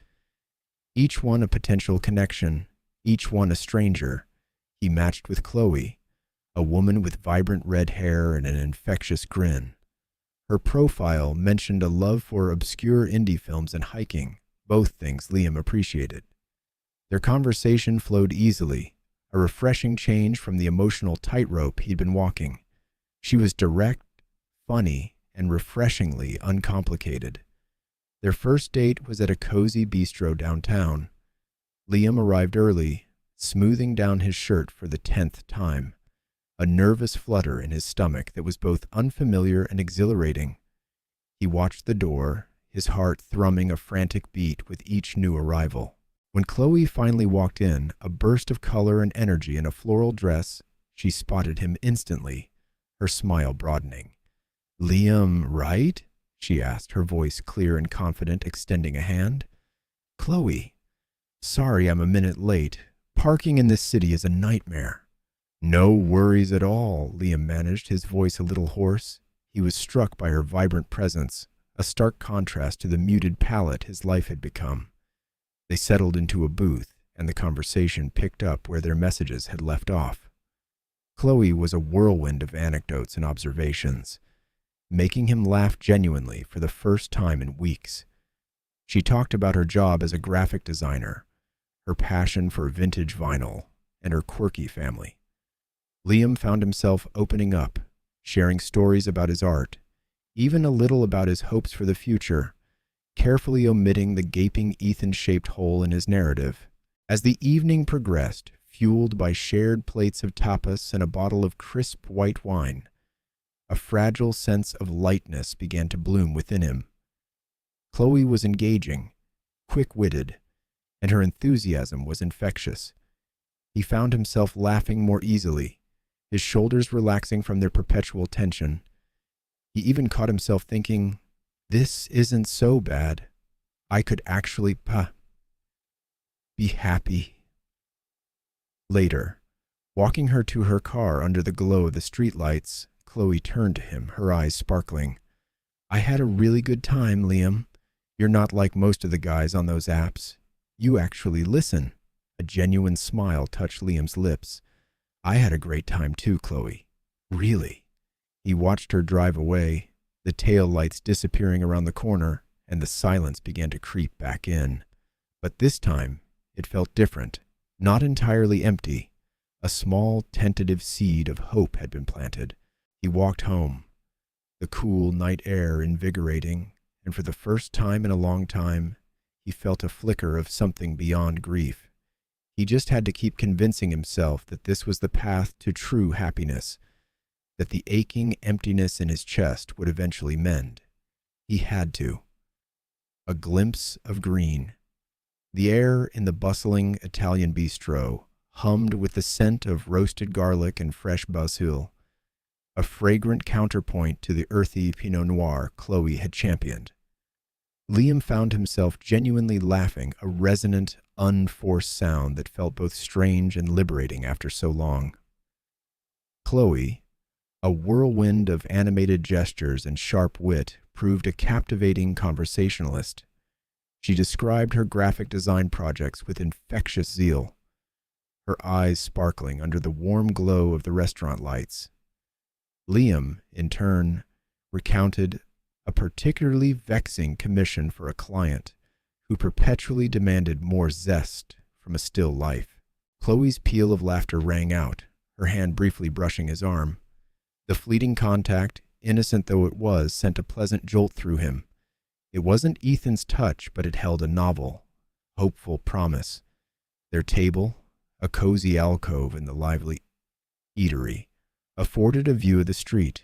each one a potential connection, each one a stranger. He matched with Chloe, a woman with vibrant red hair and an infectious grin. Her profile mentioned a love for obscure indie films and hiking, both things Liam appreciated. Their conversation flowed easily, a refreshing change from the emotional tightrope he'd been walking. She was direct, funny, and refreshingly uncomplicated. Their first date was at a cozy bistro downtown. Liam arrived early, smoothing down his shirt for the 10th time, a nervous flutter in his stomach that was both unfamiliar and exhilarating. He watched the door, his heart thrumming a frantic beat with each new arrival. When Chloe finally walked in, a burst of color and energy in a floral dress, she spotted him instantly, her smile broadening. "Liam, right?" she asked, her voice clear and confident, extending a hand. "Chloe. Sorry I'm a minute late. Parking in this city is a nightmare." "No worries at all," Liam managed, his voice a little hoarse. He was struck by her vibrant presence, a stark contrast to the muted palette his life had become. They settled into a booth, and the conversation picked up where their messages had left off. Chloe was a whirlwind of anecdotes and observations, making him laugh genuinely for the first time in weeks. She talked about her job as a graphic designer, her passion for vintage vinyl, and her quirky family. Liam found himself opening up, sharing stories about his art, even a little about his hopes for the future, carefully omitting the gaping Ethan-shaped hole in his narrative. As the evening progressed, fueled by shared plates of tapas and a bottle of crisp white wine, a fragile sense of lightness began to bloom within him. Chloe was engaging, quick-witted, and her enthusiasm was infectious. He found himself laughing more easily, his shoulders relaxing from their perpetual tension. He even caught himself thinking, "This isn't so bad. I could actually be happy." Later, walking her to her car under the glow of the streetlights, Chloe turned to him, her eyes sparkling. "I had a really good time, Liam. You're not like most of the guys on those apps. You actually listen." A genuine smile touched Liam's lips. "I had a great time too, Chloe. Really." He watched her drive away, the tail lights disappearing around the corner, and the silence began to creep back in. But this time, it felt different, not entirely empty. A small, tentative seed of hope had been planted. He walked home, the cool night air invigorating, and for the first time in a long time, he felt a flicker of something beyond grief. He just had to keep convincing himself that this was the path to true happiness, that the aching emptiness in his chest would eventually mend. He had to. A glimpse of green. The air in the bustling Italian bistro hummed with the scent of roasted garlic and fresh basil, a fragrant counterpoint to the earthy Pinot Noir Chloe had championed. Liam found himself genuinely laughing, a resonant, unforced sound that felt both strange and liberating after so long. Chloe, a whirlwind of animated gestures and sharp wit, proved a captivating conversationalist. She described her graphic design projects with infectious zeal, her eyes sparkling under the warm glow of the restaurant lights. Liam, in turn, recounted a particularly vexing commission for a client who perpetually demanded more zest from a still life. Chloe's peal of laughter rang out, her hand briefly brushing his arm. The fleeting contact, innocent though it was, sent a pleasant jolt through him. It wasn't Ethan's touch, but it held a novel, hopeful promise. Their table, a cozy alcove in the lively eatery, afforded a view of the street.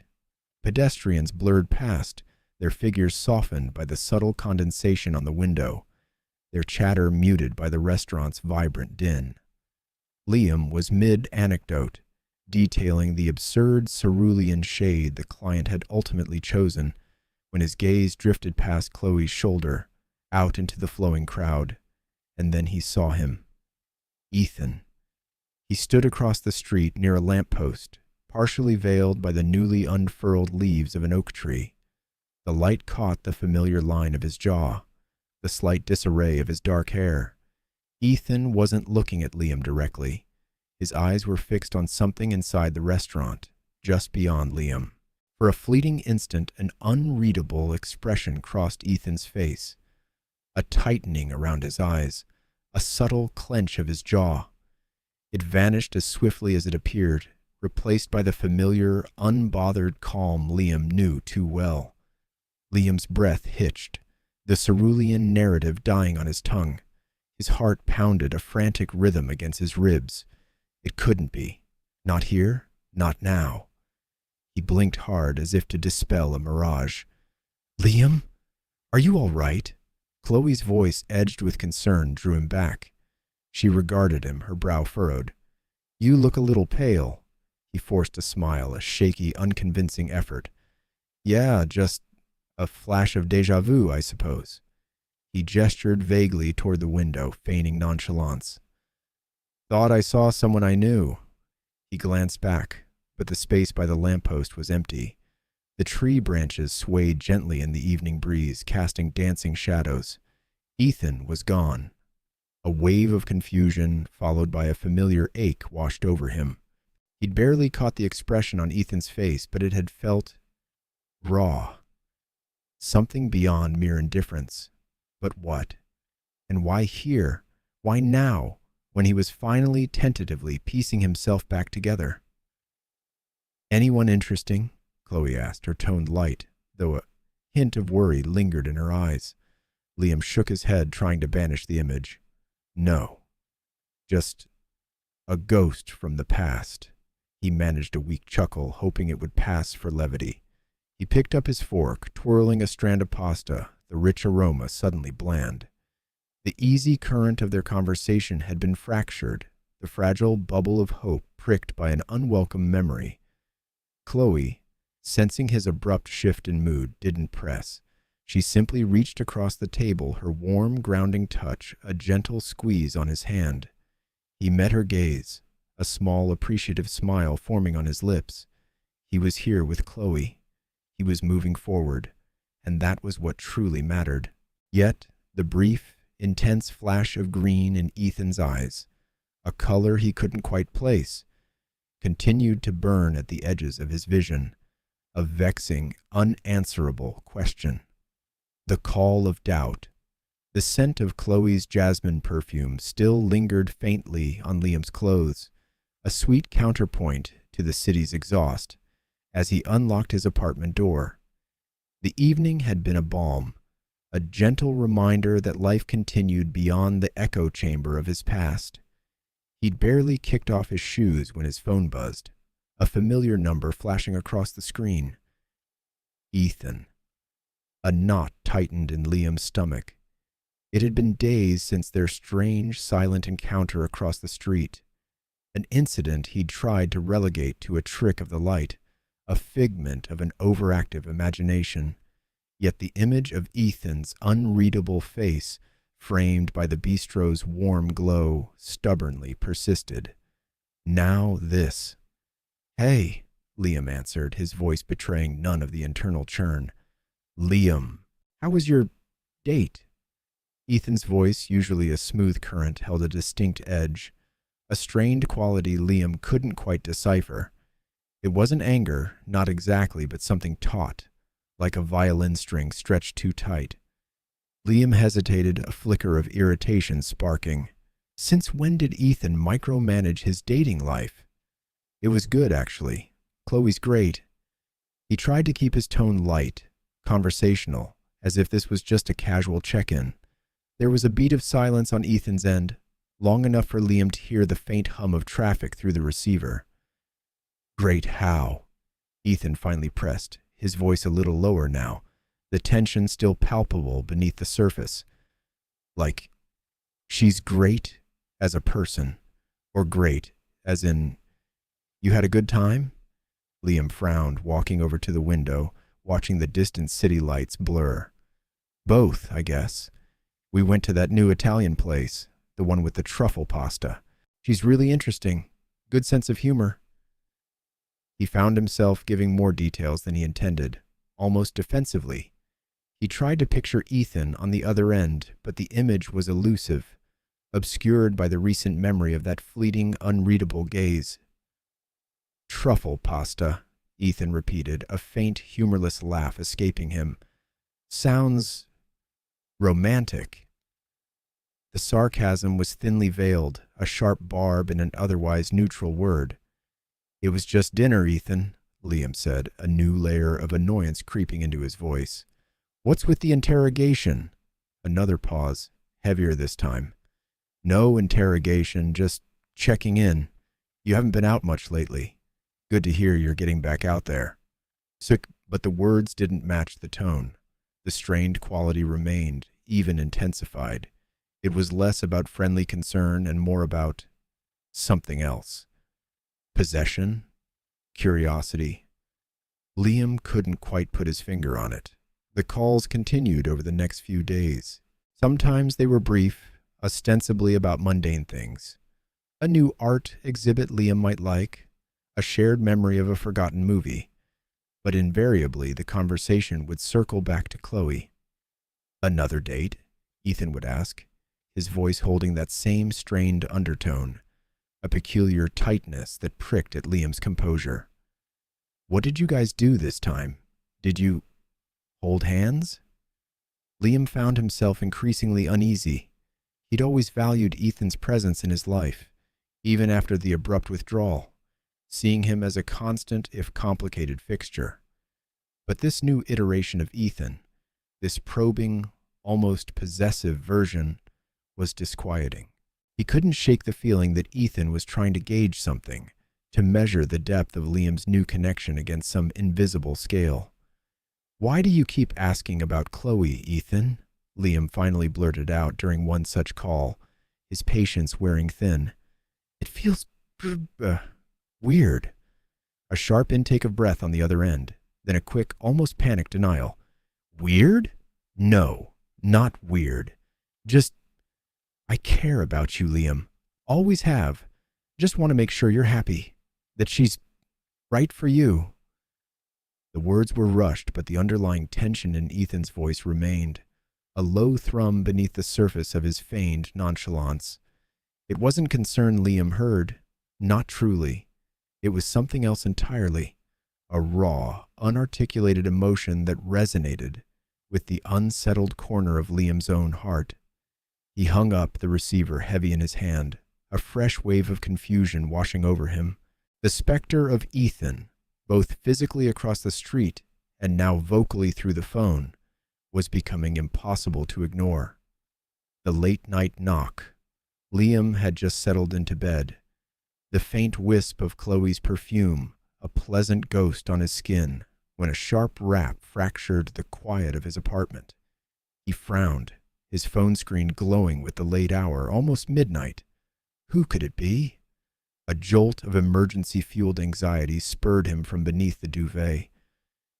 Pedestrians blurred past, their figures softened by the subtle condensation on the window, their chatter muted by the restaurant's vibrant din. Liam was mid-anecdote, detailing the absurd cerulean shade the client had ultimately chosen, when his gaze drifted past Chloe's shoulder, out into the flowing crowd, and then he saw him. Ethan. He stood across the street near a lamppost, partially veiled by the newly unfurled leaves of an oak tree. The light caught the familiar line of his jaw, the slight disarray of his dark hair. Ethan wasn't looking at Liam directly. His eyes were fixed on something inside the restaurant, just beyond Liam. For a fleeting instant, an unreadable expression crossed Ethan's face. A tightening around his eyes, a subtle clench of his jaw. It vanished as swiftly as it appeared, replaced by the familiar, unbothered calm Liam knew too well. Liam's breath hitched, the cerulean narrative dying on his tongue. His heart pounded a frantic rhythm against his ribs. It couldn't be. Not here, not now. He blinked hard as if to dispel a mirage. "Liam? Are you all right?" Chloe's voice, edged with concern, drew him back. She regarded him, her brow furrowed. "You look a little pale." He forced a smile, a shaky, unconvincing effort. "Yeah, just a flash of déjà vu, I suppose." He gestured vaguely toward the window, feigning nonchalance. "Thought I saw someone I knew." He glanced back, but the space by the lamppost was empty. The tree branches swayed gently in the evening breeze, casting dancing shadows. Ethan was gone. A wave of confusion, followed by a familiar ache, washed over him. He'd barely caught the expression on Ethan's face, but it had felt raw. Something beyond mere indifference. But what? And why here? Why now, when he was finally tentatively piecing himself back together? "Anyone interesting?" Chloe asked, her tone light, though a hint of worry lingered in her eyes. Liam shook his head, trying to banish the image. "No. Just a ghost from the past." He managed a weak chuckle, hoping it would pass for levity. He picked up his fork, twirling a strand of pasta, the rich aroma suddenly bland. The easy current of their conversation had been fractured, the fragile bubble of hope pricked by an unwelcome memory. Chloe, sensing his abrupt shift in mood, didn't press. She simply reached across the table, her warm, grounding touch a gentle squeeze on his hand. He met her gaze, a small, appreciative smile forming on his lips. He was here with Chloe. He was moving forward, and that was what truly mattered. Yet, the brief, intense flash of green in Ethan's eyes, a color he couldn't quite place, continued to burn at the edges of his vision, a vexing, unanswerable question. The call of doubt. The scent of Chloe's jasmine perfume still lingered faintly on Liam's clothes, a sweet counterpoint to the city's exhaust, as he unlocked his apartment door. The evening had been a balm, a gentle reminder that life continued beyond the echo chamber of his past. He'd barely kicked off his shoes when his phone buzzed, a familiar number flashing across the screen. Ethan. A knot tightened in Liam's stomach. It had been days since their strange, silent encounter across the street, an incident he'd tried to relegate to a trick of the light, a figment of an overactive imagination. Yet the image of Ethan's unreadable face, framed by the bistro's warm glow, stubbornly persisted. Now this. "Hey," Liam answered, his voice betraying none of the internal churn. "Liam, how was your date?" Ethan's voice, usually a smooth current, held a distinct edge, a strained quality Liam couldn't quite decipher. It wasn't anger, not exactly, but something taut, like a violin string stretched too tight. Liam hesitated, a flicker of irritation sparking. Since when did Ethan micromanage his dating life? It was good, actually. Chloe's great. He tried to keep his tone light, conversational, as if this was just a casual check-in. There was a beat of silence on Ethan's end, long enough for Liam to hear the faint hum of traffic through the receiver. "Great how?" Ethan finally pressed, his voice a little lower now, the tension still palpable beneath the surface. Like, she's great as a person, or great as in, you had a good time? Liam frowned, walking over to the window, watching the distant city lights blur. Both, I guess. We went to that new Italian place, the one with the truffle pasta. She's really interesting. Good sense of humor. He found himself giving more details than he intended, almost defensively. He tried to picture Ethan on the other end, but the image was elusive, obscured by the recent memory of that fleeting, unreadable gaze. Truffle pasta, Ethan repeated, a faint, humorless laugh escaping him. Sounds romantic. The sarcasm was thinly veiled, a sharp barb in an otherwise neutral word. It was just dinner, Ethan, Liam said, a new layer of annoyance creeping into his voice. What's with the interrogation? Another pause, heavier this time. No interrogation, just checking in. You haven't been out much lately. Good to hear you're getting back out there. But the words didn't match the tone. The strained quality remained, even intensified. It was less about friendly concern and more about something else. Possession? Curiosity? Liam couldn't quite put his finger on it. The calls continued over the next few days. Sometimes they were brief, ostensibly about mundane things. A new art exhibit Liam might like, a shared memory of a forgotten movie. But invariably the conversation would circle back to Chloe. Another date? Ethan would ask, his voice holding that same strained undertone, a peculiar tightness that pricked at Liam's composure. What did you guys do this time? Did you hold hands? Liam found himself increasingly uneasy. He'd always valued Ethan's presence in his life, even after the abrupt withdrawal, seeing him as a constant if complicated fixture. But this new iteration of Ethan, this probing, almost possessive version, was disquieting. He couldn't shake the feeling that Ethan was trying to gauge something, to measure the depth of Liam's new connection against some invisible scale. Why do you keep asking about Chloe, Ethan? Liam finally blurted out during one such call, his patience wearing thin. It feels weird. A sharp intake of breath on the other end, then a quick, almost panicked denial. Weird? No, not weird. Just, I care about you, Liam. Always have. Just want to make sure you're happy. That she's right for you. The words were rushed, but the underlying tension in Ethan's voice remained, a low thrum beneath the surface of his feigned nonchalance. It wasn't concern Liam heard, not truly. It was something else entirely, a raw, unarticulated emotion that resonated with the unsettled corner of Liam's own heart. He hung up the receiver heavy in his hand, a fresh wave of confusion washing over him. The specter of Ethan, both physically across the street and now vocally through the phone, was becoming impossible to ignore. The late-night knock. Liam had just settled into bed. The faint wisp of Chloe's perfume, a pleasant ghost on his skin, when a sharp rap fractured the quiet of his apartment. He frowned, his phone screen glowing with the late hour, almost midnight. Who could it be? A jolt of emergency-fueled anxiety spurred him from beneath the duvet.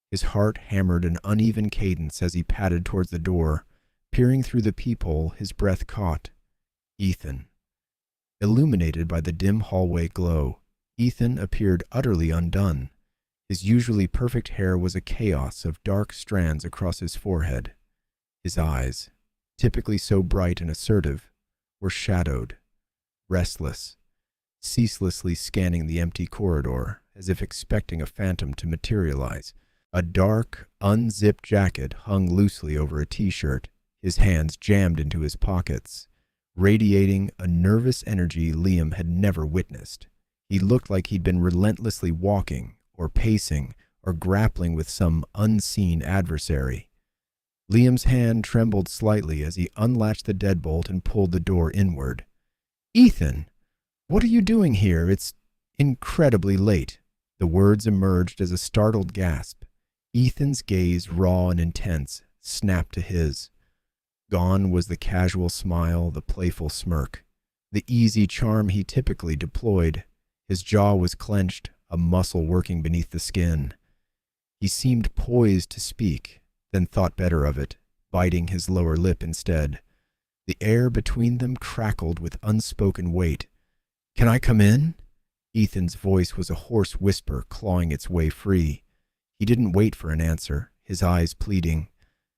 His heart hammered an uneven cadence as he padded towards the door, peering through the peephole, his breath caught. Ethan. Illuminated by the dim hallway glow, Ethan appeared utterly undone. His usually perfect hair was a chaos of dark strands across his forehead. His eyes, typically so bright and assertive, were shadowed, restless, ceaselessly scanning the empty corridor as if expecting a phantom to materialize. A dark, unzipped jacket hung loosely over a t-shirt, his hands jammed into his pockets, radiating a nervous energy Liam had never witnessed. He looked like he'd been relentlessly walking, or pacing, or grappling with some unseen adversary. Liam's hand trembled slightly as he unlatched the deadbolt and pulled the door inward. "Ethan, what are you doing here? It's incredibly late." The words emerged as a startled gasp. Ethan's gaze, raw and intense, snapped to his. Gone was the casual smile, the playful smirk, the easy charm he typically deployed. His jaw was clenched, a muscle working beneath the skin. He seemed poised to speak, then thought better of it, biting his lower lip instead. The air between them crackled with unspoken weight. "Can I come in?" Ethan's voice was a hoarse whisper clawing its way free. He didn't wait for an answer, his eyes pleading.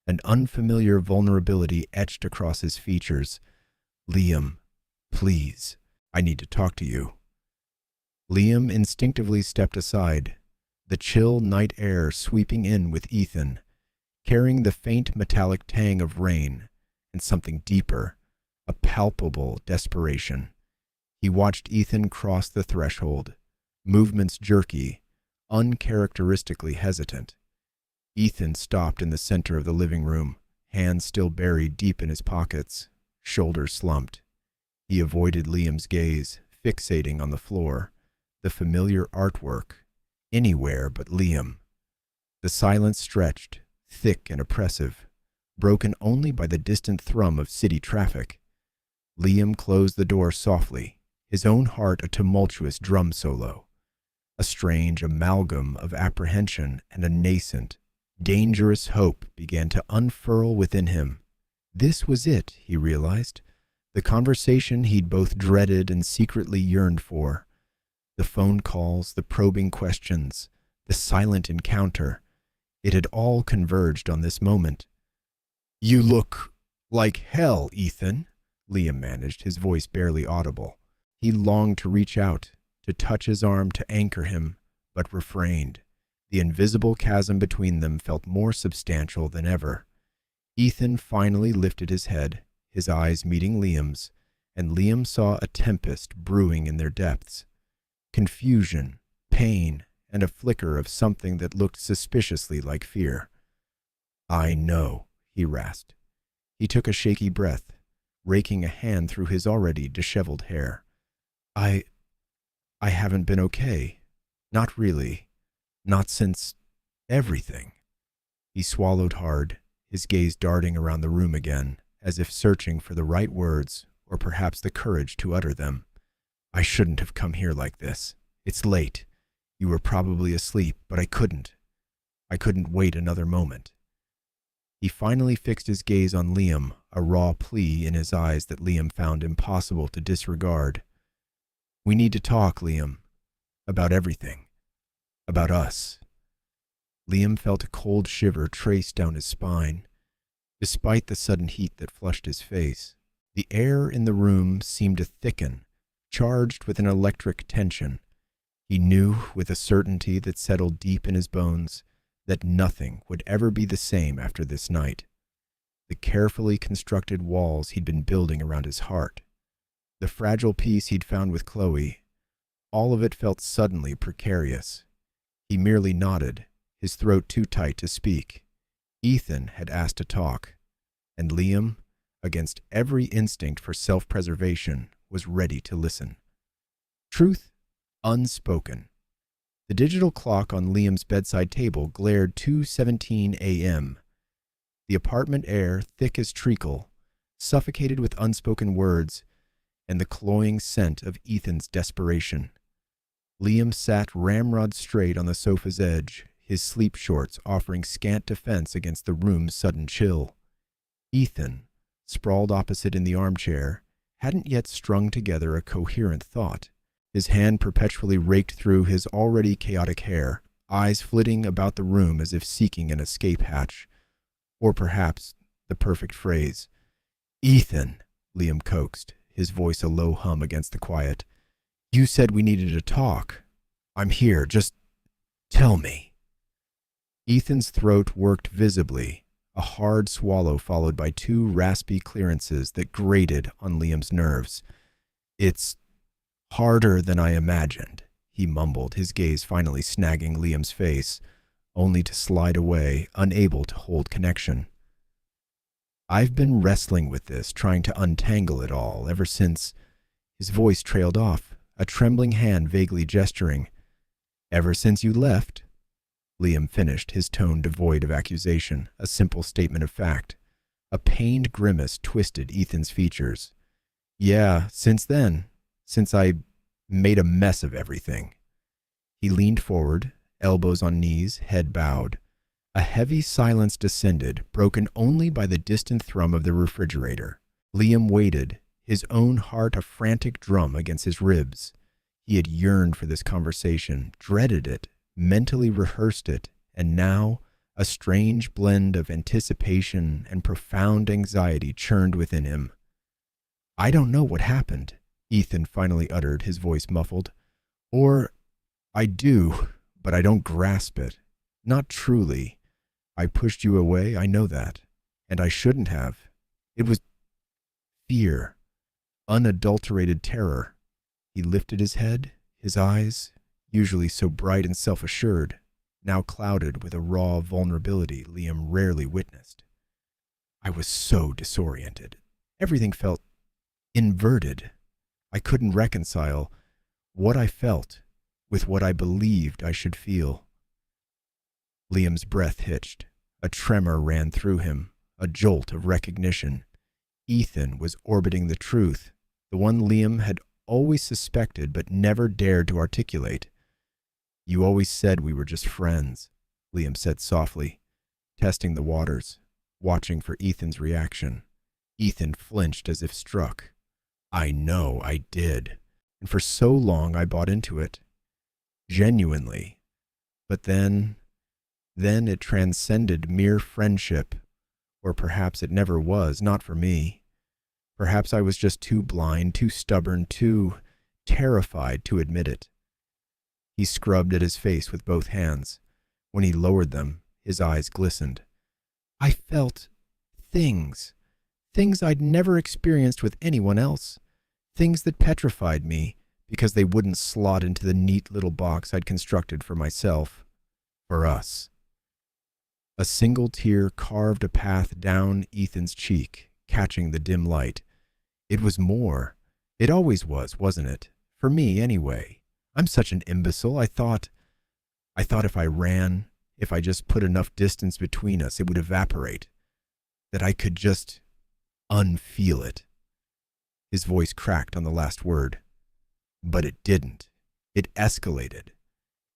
An unfamiliar vulnerability etched across his features. "Liam, please, I need to talk to you." Liam instinctively stepped aside, the chill night air sweeping in with Ethan, carrying the faint metallic tang of rain and something deeper, a palpable desperation. He watched Ethan cross the threshold, movements jerky, uncharacteristically hesitant. Ethan stopped in the center of the living room, hands still buried deep in his pockets, shoulders slumped. He avoided Liam's gaze, fixating on the floor, the familiar artwork, anywhere but Liam. The silence stretched, thick and oppressive, broken only by the distant thrum of city traffic. Liam closed the door softly, his own heart a tumultuous drum solo, a strange amalgam of apprehension and a nascent, dangerous hope began to unfurl within him. This was it, he realized, the conversation he'd both dreaded and secretly yearned for. The phone calls, the probing questions, the silent encounter. It had all converged on this moment. "You look like hell, Ethan," Liam managed, his voice barely audible. He longed to reach out, to touch his arm to anchor him, but refrained. The invisible chasm between them felt more substantial than ever. Ethan finally lifted his head, his eyes meeting Liam's, and Liam saw a tempest brewing in their depths. Confusion, pain, and a flicker of something that looked suspiciously like fear. "I know," he rasped. He took a shaky breath, raking a hand through his already disheveled hair. I haven't been okay. Not really. Not since everything." He swallowed hard, his gaze darting around the room again, as if searching for the right words or perhaps the courage to utter them. "I shouldn't have come here like this. It's late. You were probably asleep, but I couldn't. I couldn't wait another moment." He finally fixed his gaze on Liam, a raw plea in his eyes that Liam found impossible to disregard. "We need to talk, Liam. About everything. About us." Liam felt a cold shiver trace down his spine, despite the sudden heat that flushed his face. The air in the room seemed to thicken, charged with an electric tension. He knew with a certainty that settled deep in his bones that nothing would ever be the same after this night. The carefully constructed walls he'd been building around his heart, the fragile peace he'd found with Chloe, all of it felt suddenly precarious. He merely nodded, his throat too tight to speak. Ethan had asked to talk, and Liam, against every instinct for self-preservation, was ready to listen. Truth unspoken. The digital clock on Liam's bedside table glared 2:17 a.m. The apartment air, thick as treacle, suffocated with unspoken words and the cloying scent of Ethan's desperation. Liam sat ramrod straight on the sofa's edge, his sleep shorts offering scant defense against the room's sudden chill. Ethan, sprawled opposite in the armchair, hadn't yet strung together a coherent thought. His hand perpetually raked through his already chaotic hair, eyes flitting about the room as if seeking an escape hatch. Or perhaps the perfect phrase. "Ethan," Liam coaxed, his voice a low hum against the quiet. "You said we needed to talk. I'm here. Just tell me." Ethan's throat worked visibly, a hard swallow followed by two raspy clearances that grated on Liam's nerves. "It's harder than I imagined," he mumbled, his gaze finally snagging Liam's face, only to slide away, unable to hold connection. "I've been wrestling with this, trying to untangle it all, ever since—" His voice trailed off, a trembling hand vaguely gesturing. "Ever since you left?" Liam finished, his tone devoid of accusation, a simple statement of fact. A pained grimace twisted Ethan's features. Yeah, since then. Since I made a mess of everything. He leaned forward, elbows on knees, head bowed. A heavy silence descended, broken only by the distant thrum of the refrigerator. Liam waited, his own heart a frantic drum against his ribs. He had yearned for this conversation, dreaded it, mentally rehearsed it, and now a strange blend of anticipation and profound anxiety churned within him. I don't know what happened, Ethan finally uttered, his voice muffled. Or I do, but I don't grasp it. Not truly. I pushed you away, I know that. And I shouldn't have. It was fear, unadulterated terror. He lifted his head, his eyes, usually so bright and self-assured, now clouded with a raw vulnerability Liam rarely witnessed. I was so disoriented. Everything felt inverted. I couldn't reconcile what I felt with what I believed I should feel. Liam's breath hitched. A tremor ran through him, a jolt of recognition. Ethan was orbiting the truth, the one Liam had always suspected but never dared to articulate. You always said we were just friends, Liam said softly, testing the waters, watching for Ethan's reaction. Ethan flinched as if struck. I know I did, and for so long I bought into it. Genuinely. But then it transcended mere friendship. Or perhaps it never was, not for me. Perhaps I was just too blind, too stubborn, too terrified to admit it. He scrubbed at his face with both hands. When he lowered them, his eyes glistened. I felt things I'd never experienced with anyone else. Things that petrified me because they wouldn't slot into the neat little box I'd constructed for myself. For us. A single tear carved a path down Ethan's cheek, catching the dim light. It was more. It always was, wasn't it? For me, anyway. I'm such an imbecile. I thought if I ran, if I just put enough distance between us, it would evaporate. That I could just unfeel it. His voice cracked on the last word. But it didn't. It escalated.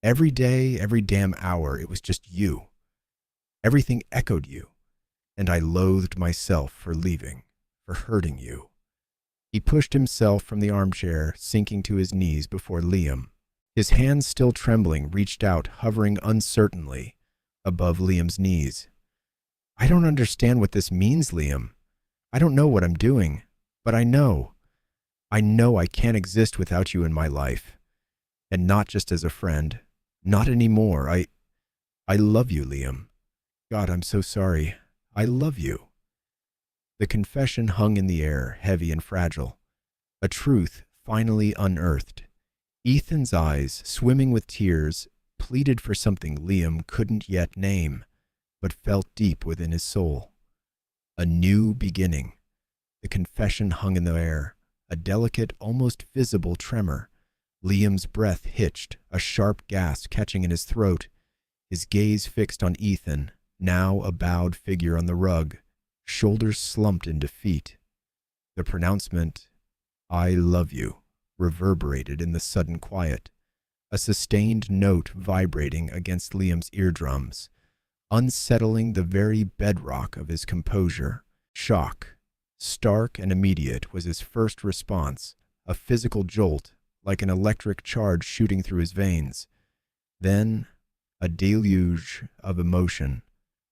Every day, every damn hour, it was just you. Everything echoed you, and I loathed myself for leaving, for hurting you. He pushed himself from the armchair, sinking to his knees before Liam. His hands still trembling reached out, hovering uncertainly above Liam's knees. I don't understand what this means, Liam. I don't know what I'm doing, but I know. I know I can't exist without you in my life. And not just as a friend. Not anymore. I love you, Liam. God, I'm so sorry. I love you. The confession hung in the air, heavy and fragile. A truth finally unearthed. Ethan's eyes, swimming with tears, pleaded for something Liam couldn't yet name, but felt deep within his soul. A new beginning. The confession hung in the air, a delicate, almost visible tremor. Liam's breath hitched, a sharp gasp catching in his throat. His gaze fixed on Ethan, now a bowed figure on the rug, shoulders slumped in defeat. The pronouncement, I love you, reverberated in the sudden quiet, a sustained note vibrating against Liam's eardrums, unsettling the very bedrock of his composure. Shock, stark and immediate, was his first response, a physical jolt, like an electric charge shooting through his veins. Then, a deluge of emotion,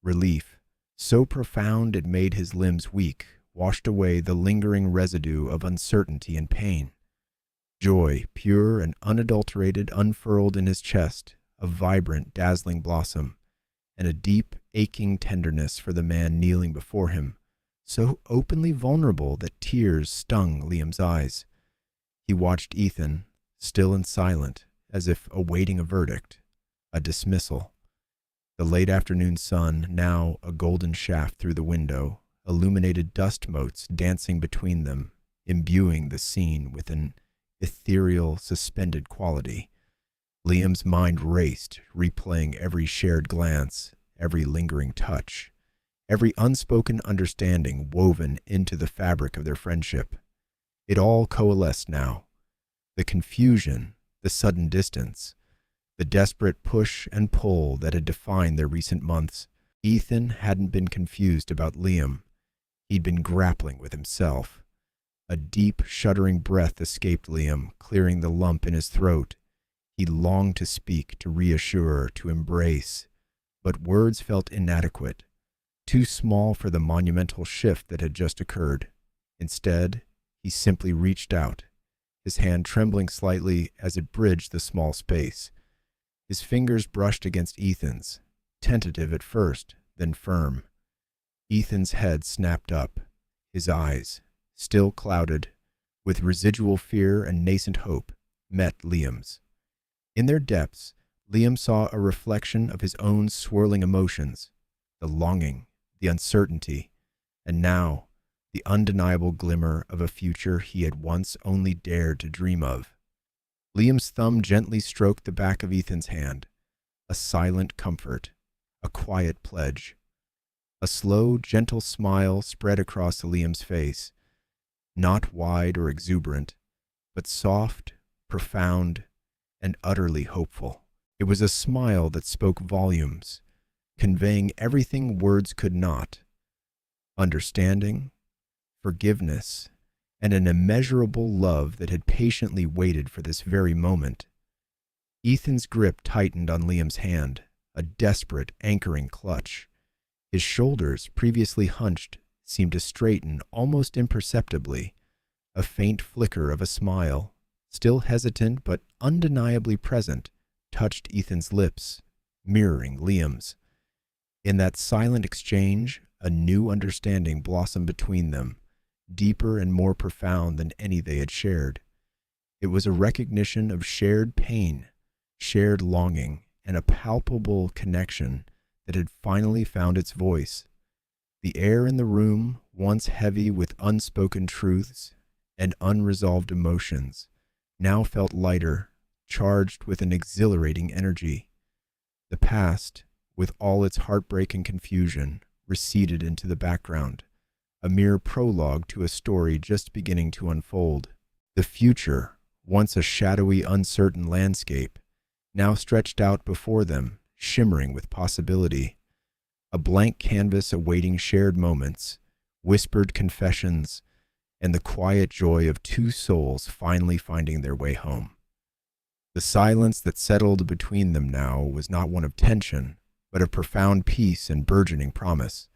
relief, so profound it made his limbs weak, washed away the lingering residue of uncertainty and pain. Joy, pure and unadulterated, unfurled in his chest, a vibrant, dazzling blossom, and a deep, aching tenderness for the man kneeling before him, so openly vulnerable that tears stung Liam's eyes. He watched Ethan, still and silent, as if awaiting a verdict, a dismissal. The late afternoon sun, now a golden shaft through the window, illuminated dust motes dancing between them, imbuing the scene with an ethereal, suspended quality. Liam's mind raced, replaying every shared glance, every lingering touch, every unspoken understanding woven into the fabric of their friendship. It all coalesced now. The confusion, the sudden distance, the desperate push and pull that had defined their recent months. Ethan hadn't been confused about Liam. He'd been grappling with himself. A deep, shuddering breath escaped Liam, clearing the lump in his throat. He longed to speak, to reassure, to embrace, but words felt inadequate, too small for the monumental shift that had just occurred. Instead, he simply reached out, his hand trembling slightly as it bridged the small space. His fingers brushed against Ethan's, tentative at first, then firm. Ethan's head snapped up, his eyes, still clouded, with residual fear and nascent hope, met Liam's. In their depths, Liam saw a reflection of his own swirling emotions, the longing, the uncertainty, and now the undeniable glimmer of a future he had once only dared to dream of. Liam's thumb gently stroked the back of Ethan's hand, a silent comfort, a quiet pledge. A slow, gentle smile spread across Liam's face, not wide or exuberant, but soft, profound, and utterly hopeful. It was a smile that spoke volumes, conveying everything words could not: understanding, forgiveness, and an immeasurable love that had patiently waited for this very moment. Ethan's grip tightened on Liam's hand, a desperate, anchoring clutch. His shoulders, previously hunched, seemed to straighten almost imperceptibly. A faint flicker of a smile, still hesitant but undeniably present, touched Ethan's lips, mirroring Liam's. In that silent exchange, a new understanding blossomed between them, deeper and more profound than any they had shared. It was a recognition of shared pain, shared longing, and a palpable connection that had finally found its voice. The air in the room, once heavy with unspoken truths and unresolved emotions, now felt lighter, charged with an exhilarating energy. The past, with all its heartbreak and confusion, receded into the background, a mere prologue to a story just beginning to unfold. The future, once a shadowy, uncertain landscape, now stretched out before them, shimmering with possibility. A blank canvas awaiting shared moments, whispered confessions, and the quiet joy of two souls finally finding their way home. The silence that settled between them now was not one of tension, but of profound peace and burgeoning promise.